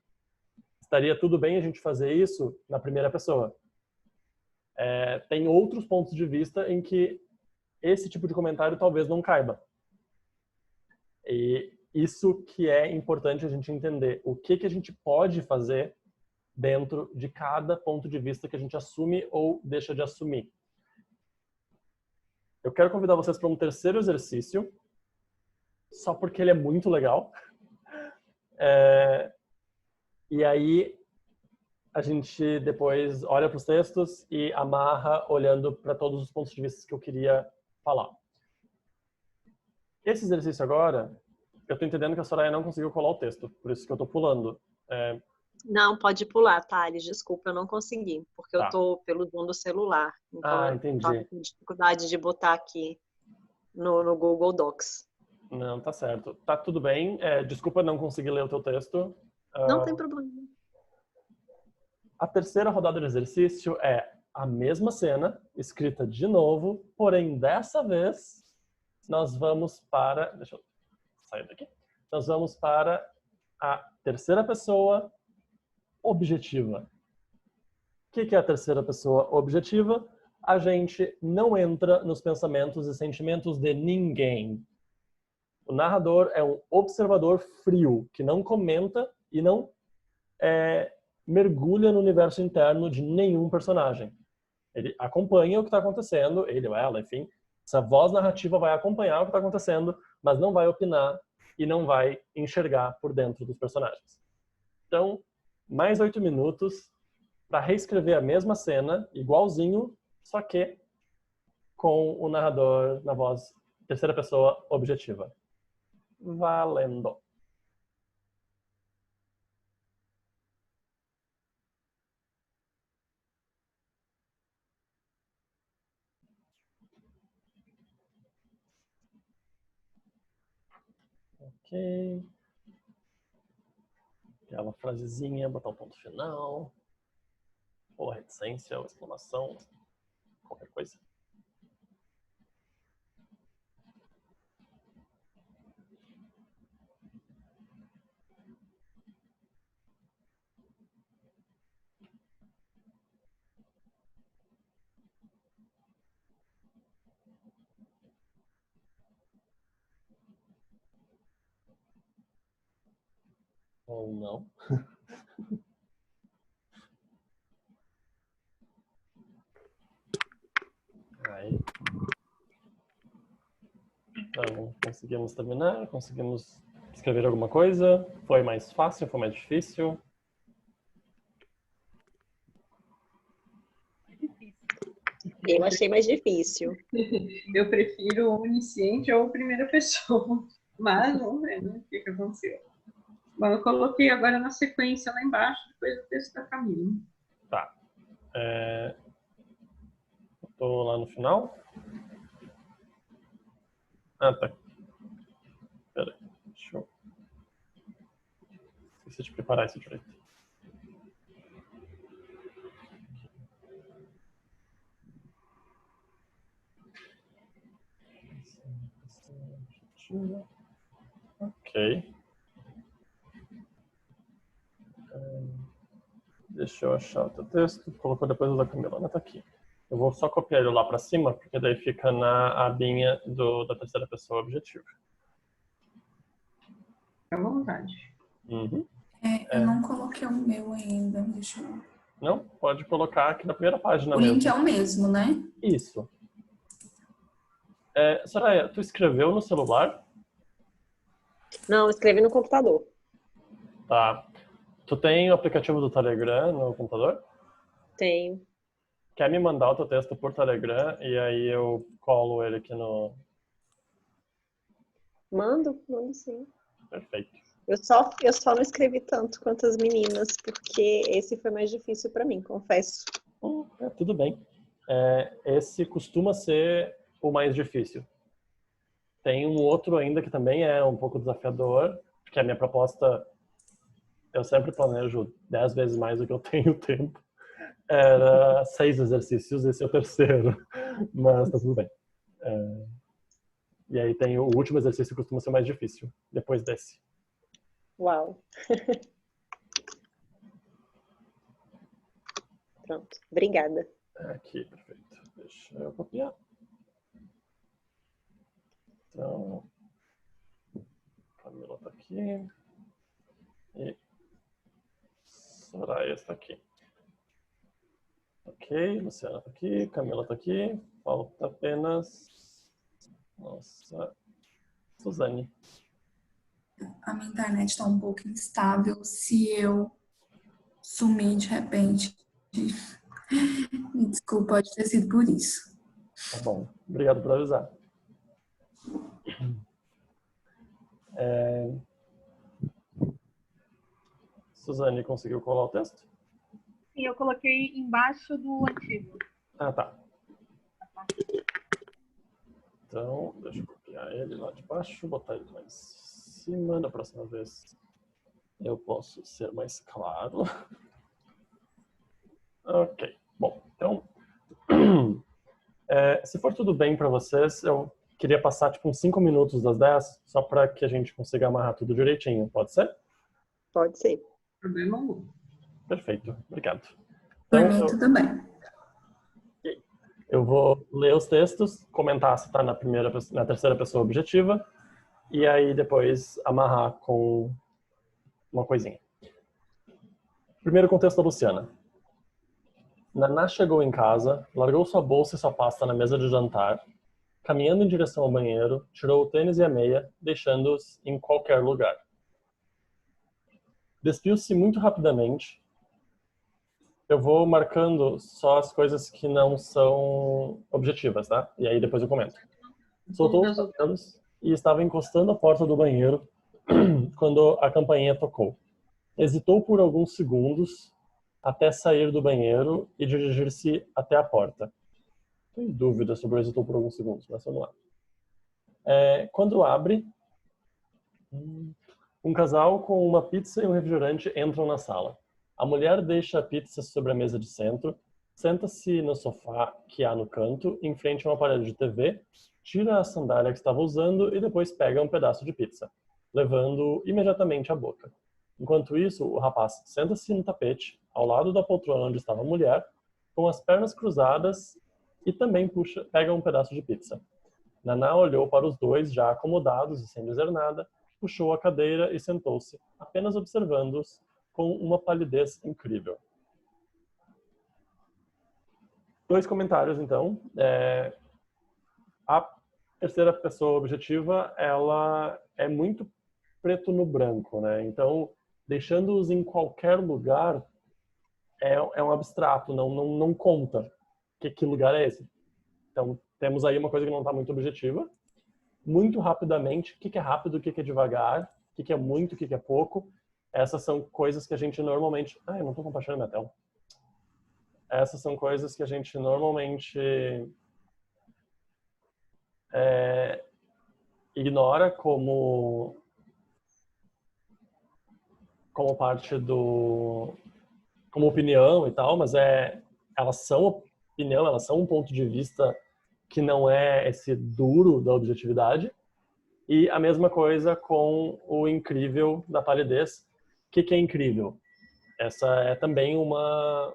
[SPEAKER 2] Estaria tudo bem a gente fazer isso na primeira pessoa. tem outros pontos de vista em que esse tipo de comentário talvez não caiba. E isso que é importante a gente entender. O que a gente pode fazer dentro de cada ponto de vista que a gente assume ou deixa de assumir. Eu quero convidar vocês para um terceiro exercício, só porque ele é muito legal. E aí a gente depois olha para os textos e amarra olhando para todos os pontos de vista que eu queria falar. Esse exercício agora, eu estou entendendo que a Soraya não conseguiu colar o texto, por isso que eu estou pulando.
[SPEAKER 5] Não, pode pular, Thales. Desculpa, eu não consegui, porque eu tô pelo Zoom do celular. Então
[SPEAKER 2] entendi.
[SPEAKER 5] eu tô com dificuldade de botar aqui no Google Docs.
[SPEAKER 2] Não, tá certo. Tá tudo bem. Desculpa não conseguir ler o teu texto.
[SPEAKER 5] Não tem problema.
[SPEAKER 2] A terceira rodada do exercício é a mesma cena, escrita de novo, porém dessa vez nós vamos para... Deixa eu sair daqui. Nós vamos para a terceira pessoa objetiva. O que é a terceira pessoa objetiva? A gente não entra nos pensamentos e sentimentos de ninguém. O narrador é um observador frio, que não comenta e não mergulha no universo interno de nenhum personagem. Ele acompanha o que está acontecendo, ele ou ela, enfim. Essa voz narrativa vai acompanhar o que está acontecendo, mas não vai opinar e não vai enxergar por dentro dos personagens. Então, mais 8 minutos para reescrever a mesma cena, igualzinho, só que com o narrador na voz terceira pessoa objetiva. Valendo! Ok. Aquela frasezinha, botar um ponto final. Ou reticência, ou exclamação. Qualquer coisa. Ou não. Aí. Então, conseguimos terminar, conseguimos escrever alguma coisa. Foi mais fácil, foi mais difícil?
[SPEAKER 5] Eu achei mais difícil.
[SPEAKER 1] Eu prefiro o onisciente ou a primeira pessoa. Mas vamos ver, né? O que aconteceu. Bom, eu coloquei agora na sequência lá embaixo, depois do texto da Camila.
[SPEAKER 2] Tá. Estou lá no final. Ah, tá. Pera aí. Deixa eu... Esqueci de preparar isso direito. Ok. Deixa eu achar o teu texto. Colocou depois o da Camila, né? Tá aqui. Eu vou só copiar ele lá para cima, porque daí fica na abinha da terceira pessoa objetiva.
[SPEAKER 1] Fica à vontade.
[SPEAKER 2] Uhum.
[SPEAKER 4] Eu não coloquei o meu ainda. Deixa eu...
[SPEAKER 2] Não? Pode colocar aqui na primeira página
[SPEAKER 4] O
[SPEAKER 2] mesmo.
[SPEAKER 4] link é o mesmo, né?
[SPEAKER 2] Isso. Soraya, tu escreveu no celular?
[SPEAKER 5] Não, escrevi no computador.
[SPEAKER 2] Tá. Tu tem o aplicativo do Telegram no computador?
[SPEAKER 5] Tenho.
[SPEAKER 2] Quer me mandar o teu texto por Telegram e aí eu colo ele aqui no...
[SPEAKER 5] Mando sim.
[SPEAKER 2] Perfeito.
[SPEAKER 5] Eu só não escrevi tanto quanto as meninas, porque esse foi mais difícil para mim, confesso.
[SPEAKER 2] Tudo bem. Esse costuma ser o mais difícil. Tem um outro ainda que também é um pouco desafiador, porque a minha proposta, eu sempre planejo 10 vezes mais do que eu tenho tempo. Era 6 exercícios, esse é o terceiro, mas tá tudo bem. E aí tem o último exercício que costuma ser mais difícil, depois desse.
[SPEAKER 5] Uau! Pronto, obrigada.
[SPEAKER 2] Aqui, perfeito. Deixa eu copiar. Então, Camila está aqui. E Soraya está aqui. Ok, Luciana está aqui, Camila está aqui. Falta apenas nossa Suzane.
[SPEAKER 4] A minha internet está um pouco instável. Se eu sumir de repente, me desculpa, pode ter sido por isso.
[SPEAKER 2] Tá bom, obrigado por avisar. Suzane, conseguiu colar o texto?
[SPEAKER 3] Sim, eu coloquei embaixo do antigo.
[SPEAKER 2] Ah, tá. Então, deixa eu copiar ele lá de baixo, botar ele lá em cima. Da próxima vez eu posso ser mais claro. Ok, bom, então, se for tudo bem para vocês, eu queria passar tipo uns 5 minutos das 10, só para que a gente consiga amarrar tudo direitinho, pode ser?
[SPEAKER 5] Pode ser.
[SPEAKER 1] Problema algum.
[SPEAKER 2] Perfeito, obrigado.
[SPEAKER 4] Por
[SPEAKER 2] Então,
[SPEAKER 4] mim, tudo bem.
[SPEAKER 2] eu vou ler os textos, comentar se está na terceira pessoa objetiva, e aí depois amarrar com uma coisinha. Primeiro contexto da Luciana. Naná chegou em casa, largou sua bolsa e sua pasta na mesa de jantar, caminhando em direção ao banheiro, tirou o tênis e a meia, deixando-os em qualquer lugar. Despiu-se muito rapidamente. Eu vou marcando só as coisas que não são objetivas, tá? E aí depois eu comento. Soltou os cabelos e estava encostando a porta do banheiro quando a campainha tocou. Hesitou por alguns segundos até sair do banheiro e dirigir-se até a porta. Tenho dúvida sobre o hesitou por alguns segundos, mas vamos lá. Quando abre, um casal com uma pizza e um refrigerante entram na sala. A mulher deixa a pizza sobre a mesa de centro, senta-se no sofá que há no canto, em frente a um aparelho de TV, tira a sandália que estava usando e depois pega um pedaço de pizza, levando-o imediatamente à boca. Enquanto isso, o rapaz senta-se no tapete, ao lado da poltrona onde estava a mulher, com as pernas cruzadas e também pega um pedaço de pizza. Naná olhou para os dois, já acomodados e sem dizer nada, puxou a cadeira e sentou-se, apenas observando-os com uma palidez incrível. 2 comentários, então. A terceira pessoa objetiva, ela é muito preto no branco, né? Então, deixando-os em qualquer lugar é um abstrato, não conta que lugar é esse. Então, temos aí uma coisa que não está muito objetiva. Muito rapidamente, o que é rápido, o que é devagar, o que é muito, o que é pouco. Essas são coisas que a gente normalmente... eu não estou compartilhando minha tela. Essas são coisas que a gente normalmente ignora como parte como opinião e tal, mas elas são opinião, elas são um ponto de vista que não é esse duro da objetividade. E a mesma coisa com o incrível da palidez. O que é incrível? Essa é também uma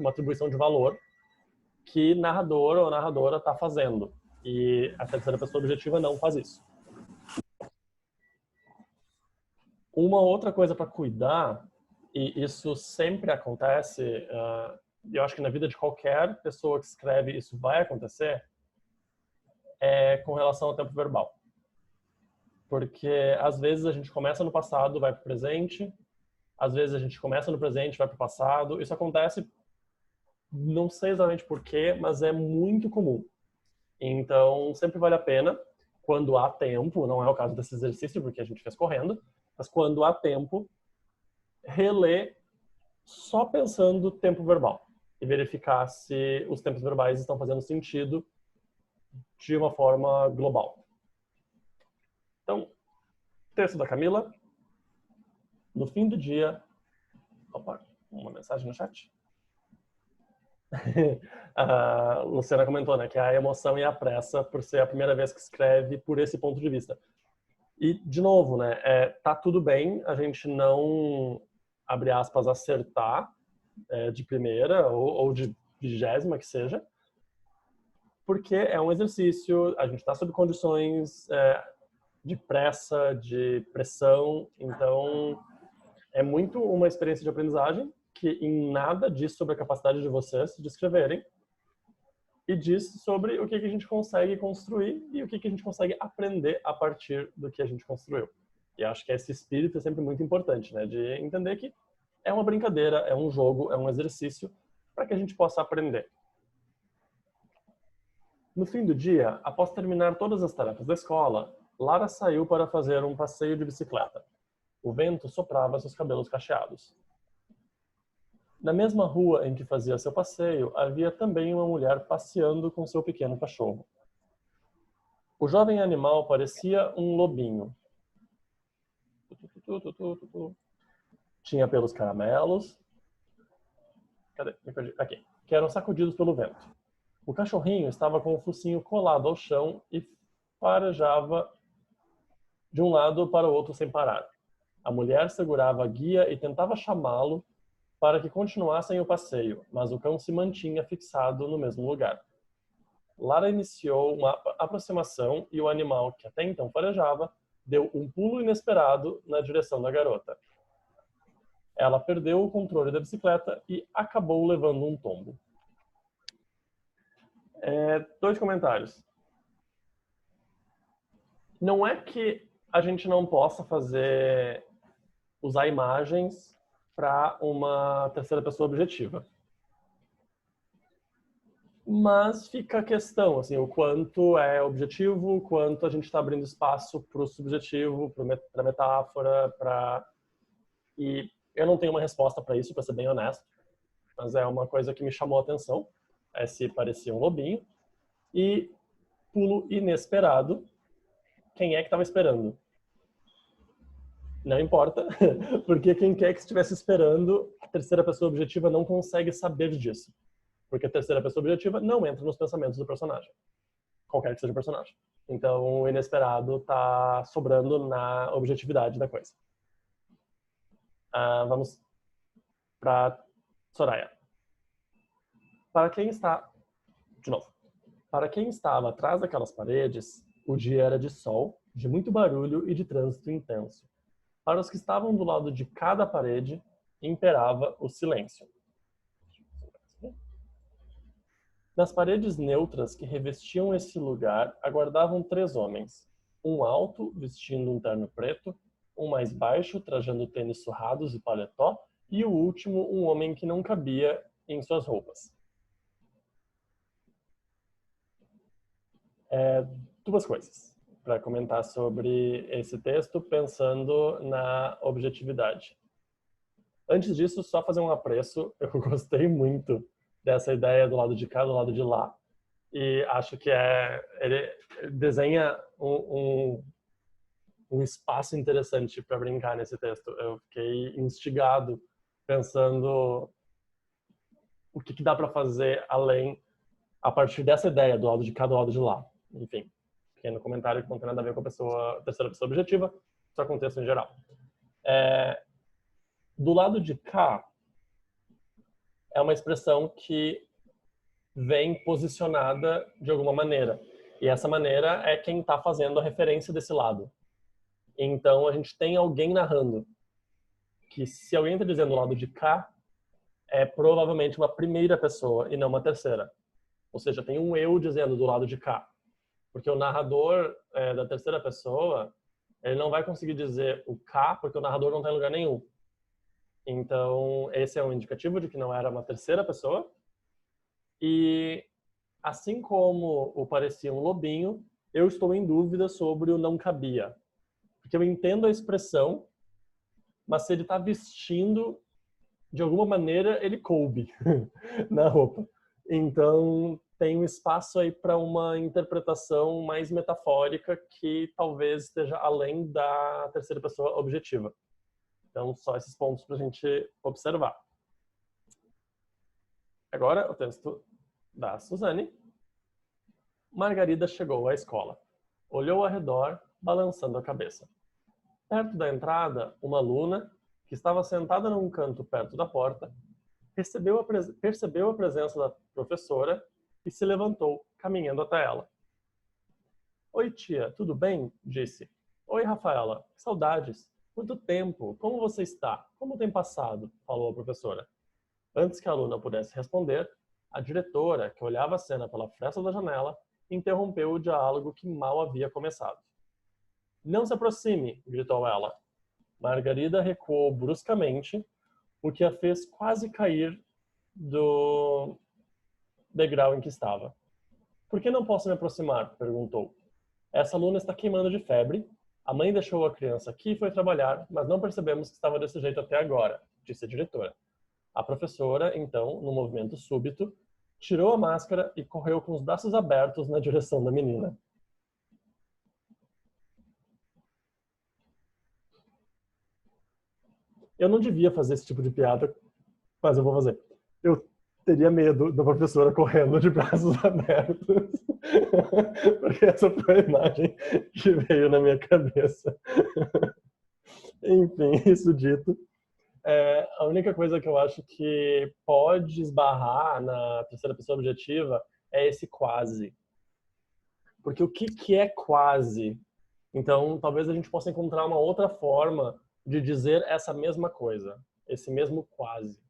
[SPEAKER 2] atribuição de valor que narrador ou narradora está fazendo. E a terceira pessoa objetiva não faz isso. Uma outra coisa para cuidar, e isso sempre acontece, eu acho que na vida de qualquer pessoa que escreve isso vai acontecer, é com relação ao tempo verbal. Porque às vezes a gente começa no passado, vai para o presente, às vezes a gente começa no presente, vai para o passado. Isso acontece, não sei exatamente porquê, mas é muito comum. Então, sempre vale a pena, quando há tempo, não é o caso desse exercício, porque a gente fez correndo, mas quando há tempo, reler só pensando tempo verbal e verificar se os tempos verbais estão fazendo sentido de uma forma global. Então, texto da Camila. No fim do dia... Opa, uma mensagem no chat. A Luciana comentou, né, que a emoção e a pressa por ser a primeira vez que escreve por esse ponto de vista. E, de novo, né, tá tudo bem a gente não, abre aspas, acertar de primeira ou de 20ª que seja, porque é um exercício, a gente está sob condições de pressa, de pressão, então é muito uma experiência de aprendizagem que em nada diz sobre a capacidade de vocês de escreverem e diz sobre o que a gente consegue construir e o que a gente consegue aprender a partir do que a gente construiu. E acho que esse espírito é sempre muito importante, né? De entender que é uma brincadeira, é um jogo, é um exercício para que a gente possa aprender. No fim do dia, após terminar todas as tarefas da escola, Lara saiu para fazer um passeio de bicicleta. O vento soprava seus cabelos cacheados. Na mesma rua em que fazia seu passeio, havia também uma mulher passeando com seu pequeno cachorro. O jovem animal parecia um lobinho. Tinha pelos caramelos, aqui, que eram sacudidos pelo vento. O cachorrinho estava com o focinho colado ao chão e farejava de um lado para o outro sem parar. A mulher segurava a guia e tentava chamá-lo para que continuassem o passeio, mas o cão se mantinha fixado no mesmo lugar. Lara iniciou uma aproximação e o animal, que até então farejava, deu um pulo inesperado na direção da garota. Ela perdeu o controle da bicicleta e acabou levando um tombo. 2 comentários. Não é que a gente não possa usar imagens para uma terceira pessoa objetiva. Mas fica a questão, assim, o quanto é objetivo, o quanto a gente está abrindo espaço para o subjetivo, para a metáfora, E eu não tenho uma resposta para isso, para ser bem honesto, mas é uma coisa que me chamou a atenção. Se parecia um lobinho. E pulo inesperado. Quem é que estava esperando? Não importa, porque quem quer que estivesse esperando, a terceira pessoa objetiva não consegue saber disso. Porque a terceira pessoa objetiva não entra nos pensamentos do personagem. Qualquer que seja o personagem. Então, o inesperado está sobrando na objetividade da coisa. Vamos para Soraya. Para quem estava atrás daquelas paredes, o dia era de sol, de muito barulho e de trânsito intenso. Para os que estavam do lado de cada parede, imperava o silêncio. Nas paredes neutras que revestiam esse lugar, aguardavam 3 homens. Um alto, vestindo um terno preto, um mais baixo, trajando tênis surrados e paletó, e o último, um homem que não cabia em suas roupas. 2 coisas para comentar sobre esse texto, pensando na objetividade. Antes disso, só fazer um apreço. Eu gostei muito dessa ideia do lado de cá, do lado de lá. E acho que ele desenha um espaço interessante para brincar nesse texto. Eu fiquei instigado, pensando o que dá para fazer além, a partir dessa ideia do lado de cá, do lado de lá. Enfim, pequeno comentário que não tem nada a ver com a terceira pessoa objetiva, só com o texto em geral. Do lado de cá, é uma expressão que vem posicionada de alguma maneira. E essa maneira é quem está fazendo a referência desse lado. Então, a gente tem alguém narrando. Que se alguém está dizendo o lado de cá, é provavelmente uma primeira pessoa e não uma terceira. Ou seja, tem um eu dizendo do lado de cá. Porque o narrador da terceira pessoa, ele não vai conseguir dizer o cá, porque o narrador não está em lugar nenhum. Então, esse é um indicativo de que não era uma terceira pessoa. E, assim como o parecia um lobinho, eu estou em dúvida sobre o não cabia. Porque eu entendo a expressão, mas se ele está vestindo, de alguma maneira, ele coube na roupa. Então, tem um espaço aí para uma interpretação mais metafórica que talvez esteja além da terceira pessoa objetiva. Então, só esses pontos para a gente observar. Agora, o texto da Suzane. Margarida chegou à escola. Olhou ao redor, balançando a cabeça. Perto da entrada, uma aluna, que estava sentada num canto perto da porta, percebeu a presença da professora e se levantou, caminhando até ela. Oi, tia, tudo bem? Disse. Oi, Rafaela, que saudades. Quanto tempo? Como você está? Como tem passado? Falou a professora. Antes que a aluna pudesse responder, a diretora, que olhava a cena pela fresta da janela, interrompeu o diálogo que mal havia começado. Não se aproxime, gritou ela. Margarida recuou bruscamente, o que a fez quase cair do degrau em que estava. Por que não posso me aproximar? Perguntou. Essa aluna está queimando de febre. A mãe deixou a criança aqui e foi trabalhar, mas não percebemos que estava desse jeito até agora, disse a diretora. A professora, então, num movimento súbito, tirou a máscara e correu com os braços abertos na direção da menina. Eu não devia fazer esse tipo de piada, mas eu vou fazer. Eu teria medo da professora correndo de braços abertos. Porque essa foi a imagem que veio na minha cabeça. Enfim, isso dito. A única coisa que eu acho que pode esbarrar na terceira pessoa objetiva é esse quase. Porque o que é quase? Então, talvez a gente possa encontrar uma outra forma de dizer essa mesma coisa. Esse mesmo quase.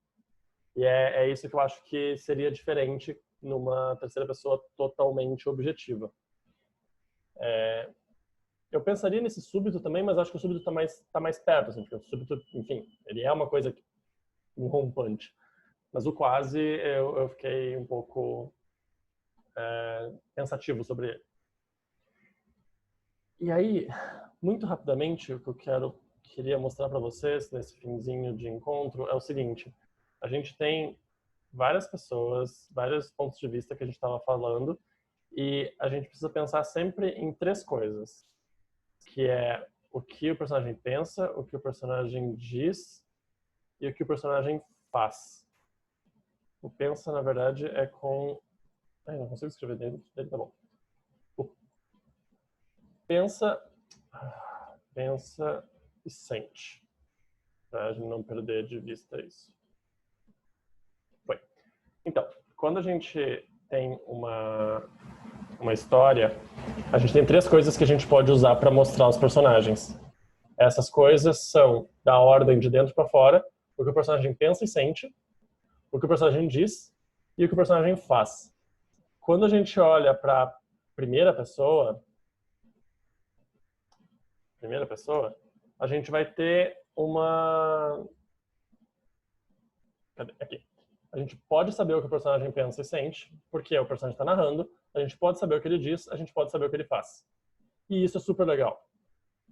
[SPEAKER 2] E é isso que eu acho que seria diferente numa terceira pessoa totalmente objetiva. Eu pensaria nesse súbito também, mas acho que o súbito tá mais perto, assim, porque o súbito, enfim, ele é uma coisa rompante. Mas o quase, eu fiquei um pouco pensativo sobre ele. E aí, muito rapidamente, o que eu queria mostrar para vocês nesse finzinho de encontro é o seguinte. A gente tem várias pessoas, vários pontos de vista que a gente estava falando, e a gente precisa pensar sempre em três coisas, que é o que o personagem pensa, o que o personagem diz e o que o personagem faz. O pensa, na verdade, é com... não consigo escrever dele, tá bom. O pensa e sente, para a gente não perder de vista isso. Foi. Então, quando a gente tem uma história, a gente tem três coisas que a gente pode usar para mostrar os personagens. Essas coisas são da ordem de dentro para fora, o que o personagem pensa e sente, o que o personagem diz e o que o personagem faz. Quando a gente olha para a primeira pessoa, a gente vai ter uma... Cadê? Aqui. A gente pode saber o que o personagem pensa e sente, porque o personagem está narrando. A gente pode saber o que ele diz, a gente pode saber o que ele faz. E isso é super legal,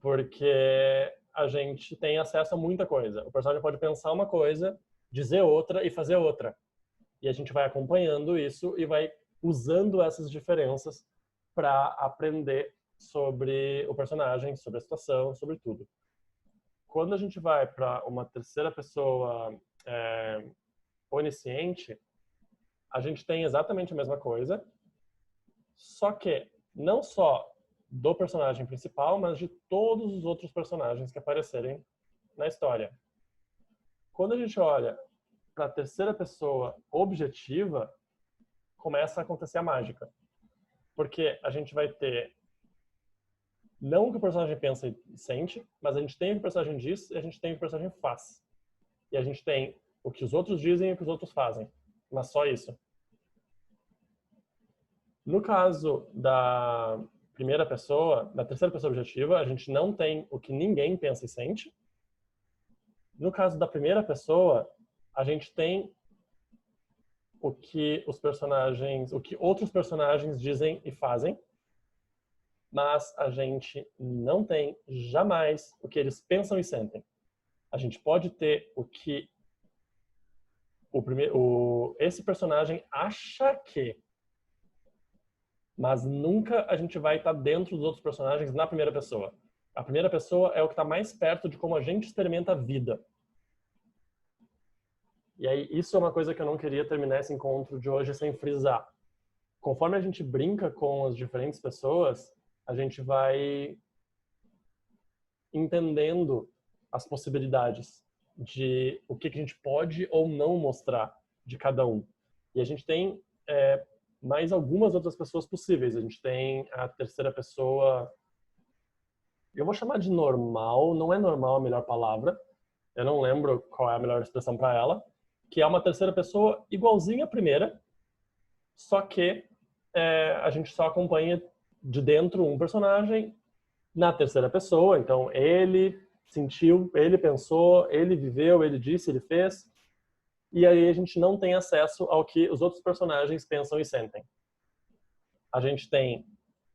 [SPEAKER 2] porque a gente tem acesso a muita coisa. O personagem pode pensar uma coisa, dizer outra e fazer outra. E a gente vai acompanhando isso e vai usando essas diferenças para aprender sobre o personagem, sobre a situação, sobre tudo. Quando a gente vai para uma terceira pessoa onisciente, a gente tem exatamente a mesma coisa, só que não só do personagem principal, mas de todos os outros personagens que aparecerem na história. Quando a gente olha para a terceira pessoa objetiva, começa a acontecer a mágica. Porque a gente vai ter não o que o personagem pensa e sente, mas a gente tem o que o personagem diz e a gente tem o que o personagem faz. E a gente tem o que os outros dizem e o que os outros fazem. Mas só isso. No caso da primeira pessoa, da terceira pessoa objetiva, a gente não tem o que ninguém pensa e sente. No caso da primeira pessoa, a gente tem o que outros personagens dizem e fazem, mas a gente não tem jamais o que eles pensam e sentem. A gente pode ter o que esse personagem acha que, mas nunca a gente vai estar dentro dos outros personagens na primeira pessoa. A primeira pessoa é o que está mais perto de como a gente experimenta a vida. E aí, isso é uma coisa que eu não queria terminar esse encontro de hoje sem frisar. Conforme a gente brinca com as diferentes pessoas, a gente vai entendendo as possibilidades de o que a gente pode ou não mostrar de cada um. E a gente tem mais algumas outras pessoas possíveis. A gente tem a terceira pessoa, eu vou chamar de normal, não é normal a melhor palavra, eu não lembro qual é a melhor expressão para ela, que é uma terceira pessoa igualzinha à primeira, só que a gente só acompanha de dentro um personagem na terceira pessoa. Então, ele sentiu, ele pensou, ele viveu, ele disse, ele fez. E aí a gente não tem acesso ao que os outros personagens pensam e sentem. A gente tem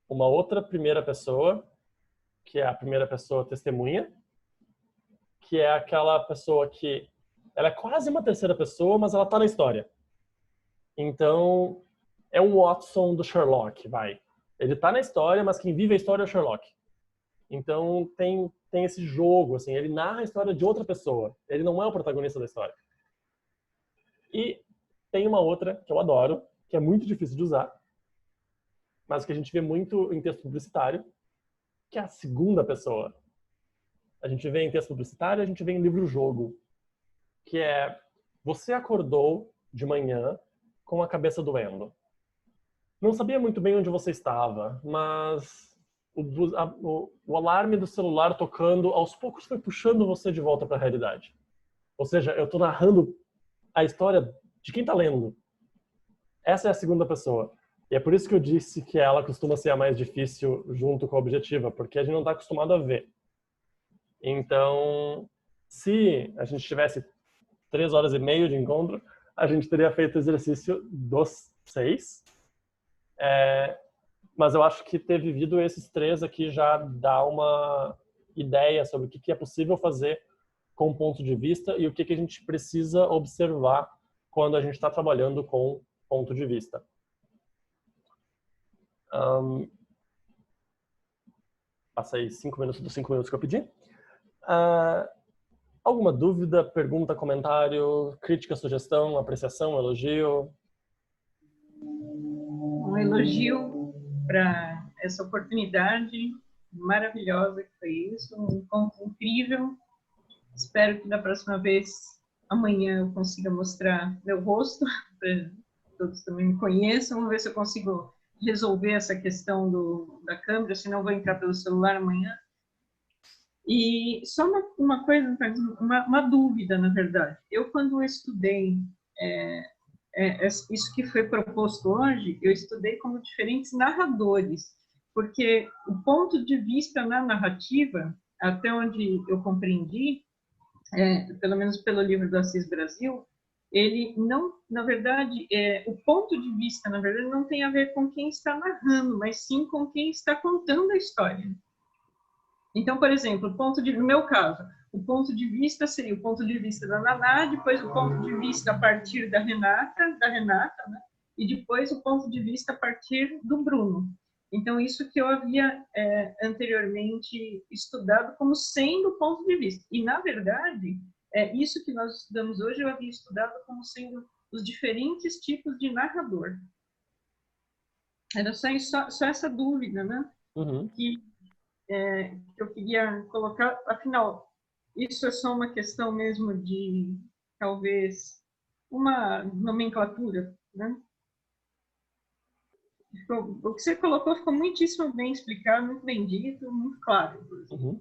[SPEAKER 2] uma outra primeira pessoa, que é a primeira pessoa testemunha, que é aquela pessoa que ela é quase uma terceira pessoa, mas ela tá na história. Então, é um Watson do Sherlock, vai. Ele tá na história, mas quem vive a história é o Sherlock. Então, tem esse jogo, assim, ele narra a história de outra pessoa. Ele não é o protagonista da história. E tem uma outra que eu adoro, que é muito difícil de usar, mas que a gente vê muito em texto publicitário, que é a segunda pessoa. A gente vê em texto publicitário, a gente vê em livro-jogo, que é: você acordou de manhã com a cabeça doendo. Não sabia muito bem onde você estava, mas o alarme do celular tocando aos poucos foi puxando você de volta para a realidade. Ou seja, eu estou narrando a história de quem está lendo. Essa é a segunda pessoa. E é por isso que eu disse que ela costuma ser a mais difícil junto com a objetiva, porque a gente não está acostumado a ver. Então, se a gente tivesse 3 horas e meia de encontro, a gente teria feito o exercício dos 6. Mas eu acho que ter vivido esses 3 aqui já dá uma ideia sobre o que é possível fazer com ponto de vista e o que a gente precisa observar quando a gente está trabalhando com ponto de vista. Passei 5 minutos dos 5 minutos que eu pedi. Alguma dúvida, pergunta, comentário, crítica, sugestão, apreciação, elogio?
[SPEAKER 1] Um elogio para essa oportunidade maravilhosa que foi isso, um encontro incrível. Espero que da próxima vez, amanhã, eu consiga mostrar meu rosto, para todos também me conheçam. Vamos ver se eu consigo resolver essa questão da câmera, senão eu vou entrar pelo celular amanhã. E só uma coisa, uma dúvida, na verdade. Eu, quando eu estudei isso que foi proposto hoje, eu estudei como diferentes narradores, porque o ponto de vista na narrativa, até onde eu compreendi, pelo menos pelo livro do Assis Brasil, ele não, na verdade, o ponto de vista, na verdade, não tem a ver com quem está narrando, mas sim com quem está contando a história. Então, por exemplo, no meu caso, o ponto de vista seria o ponto de vista da Naná, depois o ponto de vista a partir da Renata, né? E depois o ponto de vista a partir do Bruno. Então, isso que eu havia anteriormente estudado como sendo o ponto de vista. E, na verdade, isso que nós estudamos hoje, eu havia estudado como sendo os diferentes tipos de narrador. Era só essa dúvida, né?
[SPEAKER 2] Uhum.
[SPEAKER 1] Que eu queria colocar. Afinal, isso é só uma questão mesmo de, talvez, uma nomenclatura, né? O que você colocou ficou muitíssimo bem explicado, muito bem dito, muito claro.
[SPEAKER 2] Uhum.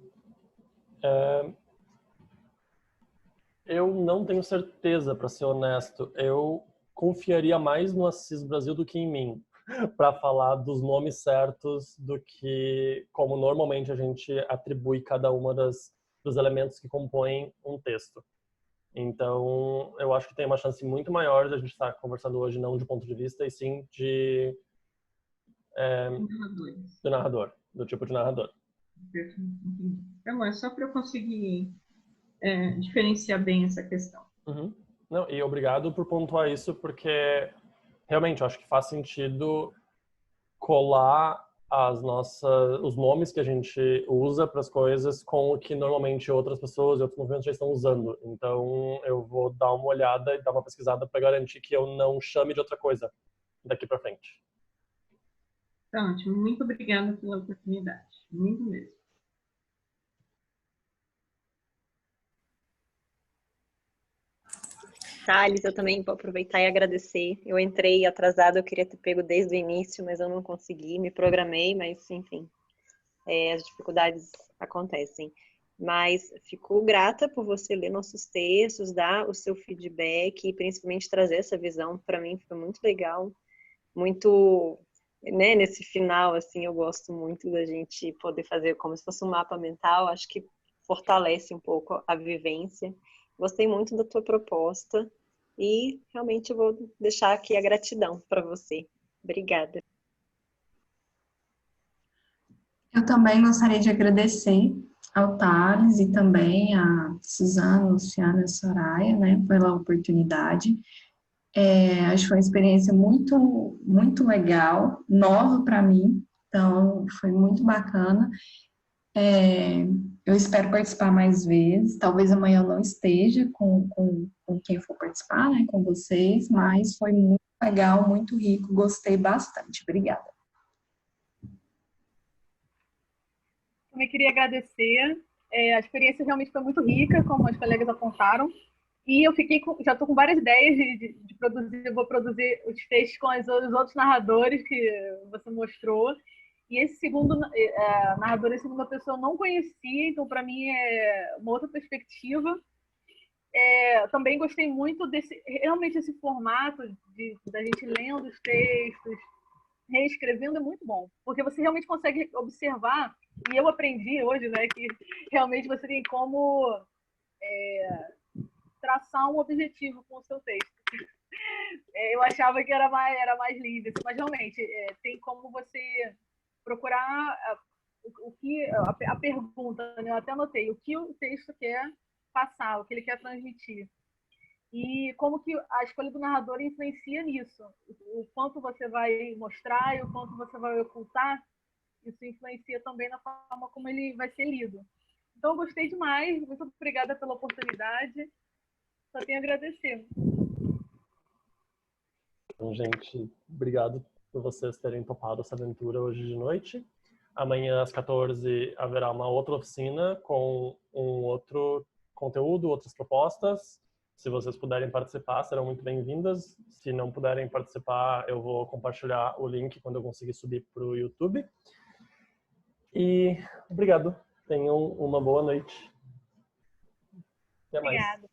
[SPEAKER 2] Eu não tenho certeza, para ser honesto. Eu confiaria mais no Assis Brasil do que em mim, para falar dos nomes certos do que como normalmente a gente atribui cada uma dos elementos que compõem um texto. Então, eu acho que tem uma chance muito maior de a gente estar conversando hoje não de ponto de vista, e sim do narrador, do tipo de narrador.
[SPEAKER 1] Então, é só para eu conseguir diferenciar bem essa questão.
[SPEAKER 2] Uhum. Não, e obrigado por pontuar isso, porque realmente eu acho que faz sentido colar os nomes que a gente usa para as coisas com o que normalmente outras pessoas e outros movimentos já estão usando. Então, eu vou dar uma olhada e dar uma pesquisada para garantir que eu não chame de outra coisa daqui para frente.
[SPEAKER 1] Tá ótimo. Muito obrigada pela oportunidade. Muito mesmo.
[SPEAKER 5] Salles, eu também vou aproveitar e agradecer. Eu entrei atrasada, eu queria ter pego desde o início, mas eu não consegui, me programei, mas enfim, as dificuldades acontecem. Mas fico grata por você ler nossos textos, dar o seu feedback e principalmente trazer essa visão. Para mim foi muito legal, muito, né, nesse final, assim, eu gosto muito da gente poder fazer como se fosse um mapa mental, acho que fortalece um pouco a vivência. Gostei muito da tua proposta e realmente eu vou deixar aqui a gratidão para você. Obrigada.
[SPEAKER 4] Eu também gostaria de agradecer ao Thales e também a Suzana, Luciana e Soraya, né, pela oportunidade. Acho que foi uma experiência muito legal, nova para mim, então foi muito bacana. Eu espero participar mais vezes, talvez amanhã eu não esteja com quem for participar, né, com vocês, mas foi muito legal, muito rico, gostei bastante. Obrigada.
[SPEAKER 3] Também queria agradecer. A experiência realmente foi muito rica, como as colegas apontaram. E eu já estou com várias ideias de produzir. Eu vou produzir os textos com os outros narradores que você mostrou. E esse segundo narrador, em segunda pessoa, eu não conhecia, então para mim é uma outra perspectiva. Também gostei muito realmente esse formato da gente lendo os textos, reescrevendo é muito bom, porque você realmente consegue observar, e eu aprendi hoje, né, que realmente você tem como traçar um objetivo com o seu texto. Eu achava que era mais lindo, mas realmente tem como você procurar a pergunta, né? Eu até anotei, o que o texto quer passar, o que ele quer transmitir. E como que a escolha do narrador influencia nisso. O quanto você vai mostrar e o quanto você vai ocultar, isso influencia também na forma como ele vai ser lido. Então, eu gostei demais. Muito obrigada pela oportunidade. Só tenho a agradecer.
[SPEAKER 2] Então, gente, obrigado por vocês terem topado essa aventura hoje de noite. Amanhã, às 14, haverá uma outra oficina com um outro conteúdo, outras propostas. Se vocês puderem participar, serão muito bem-vindas. Se não puderem participar, eu vou compartilhar o link quando eu conseguir subir para o YouTube. E obrigado. Tenham uma boa noite. Até mais.
[SPEAKER 3] Obrigada.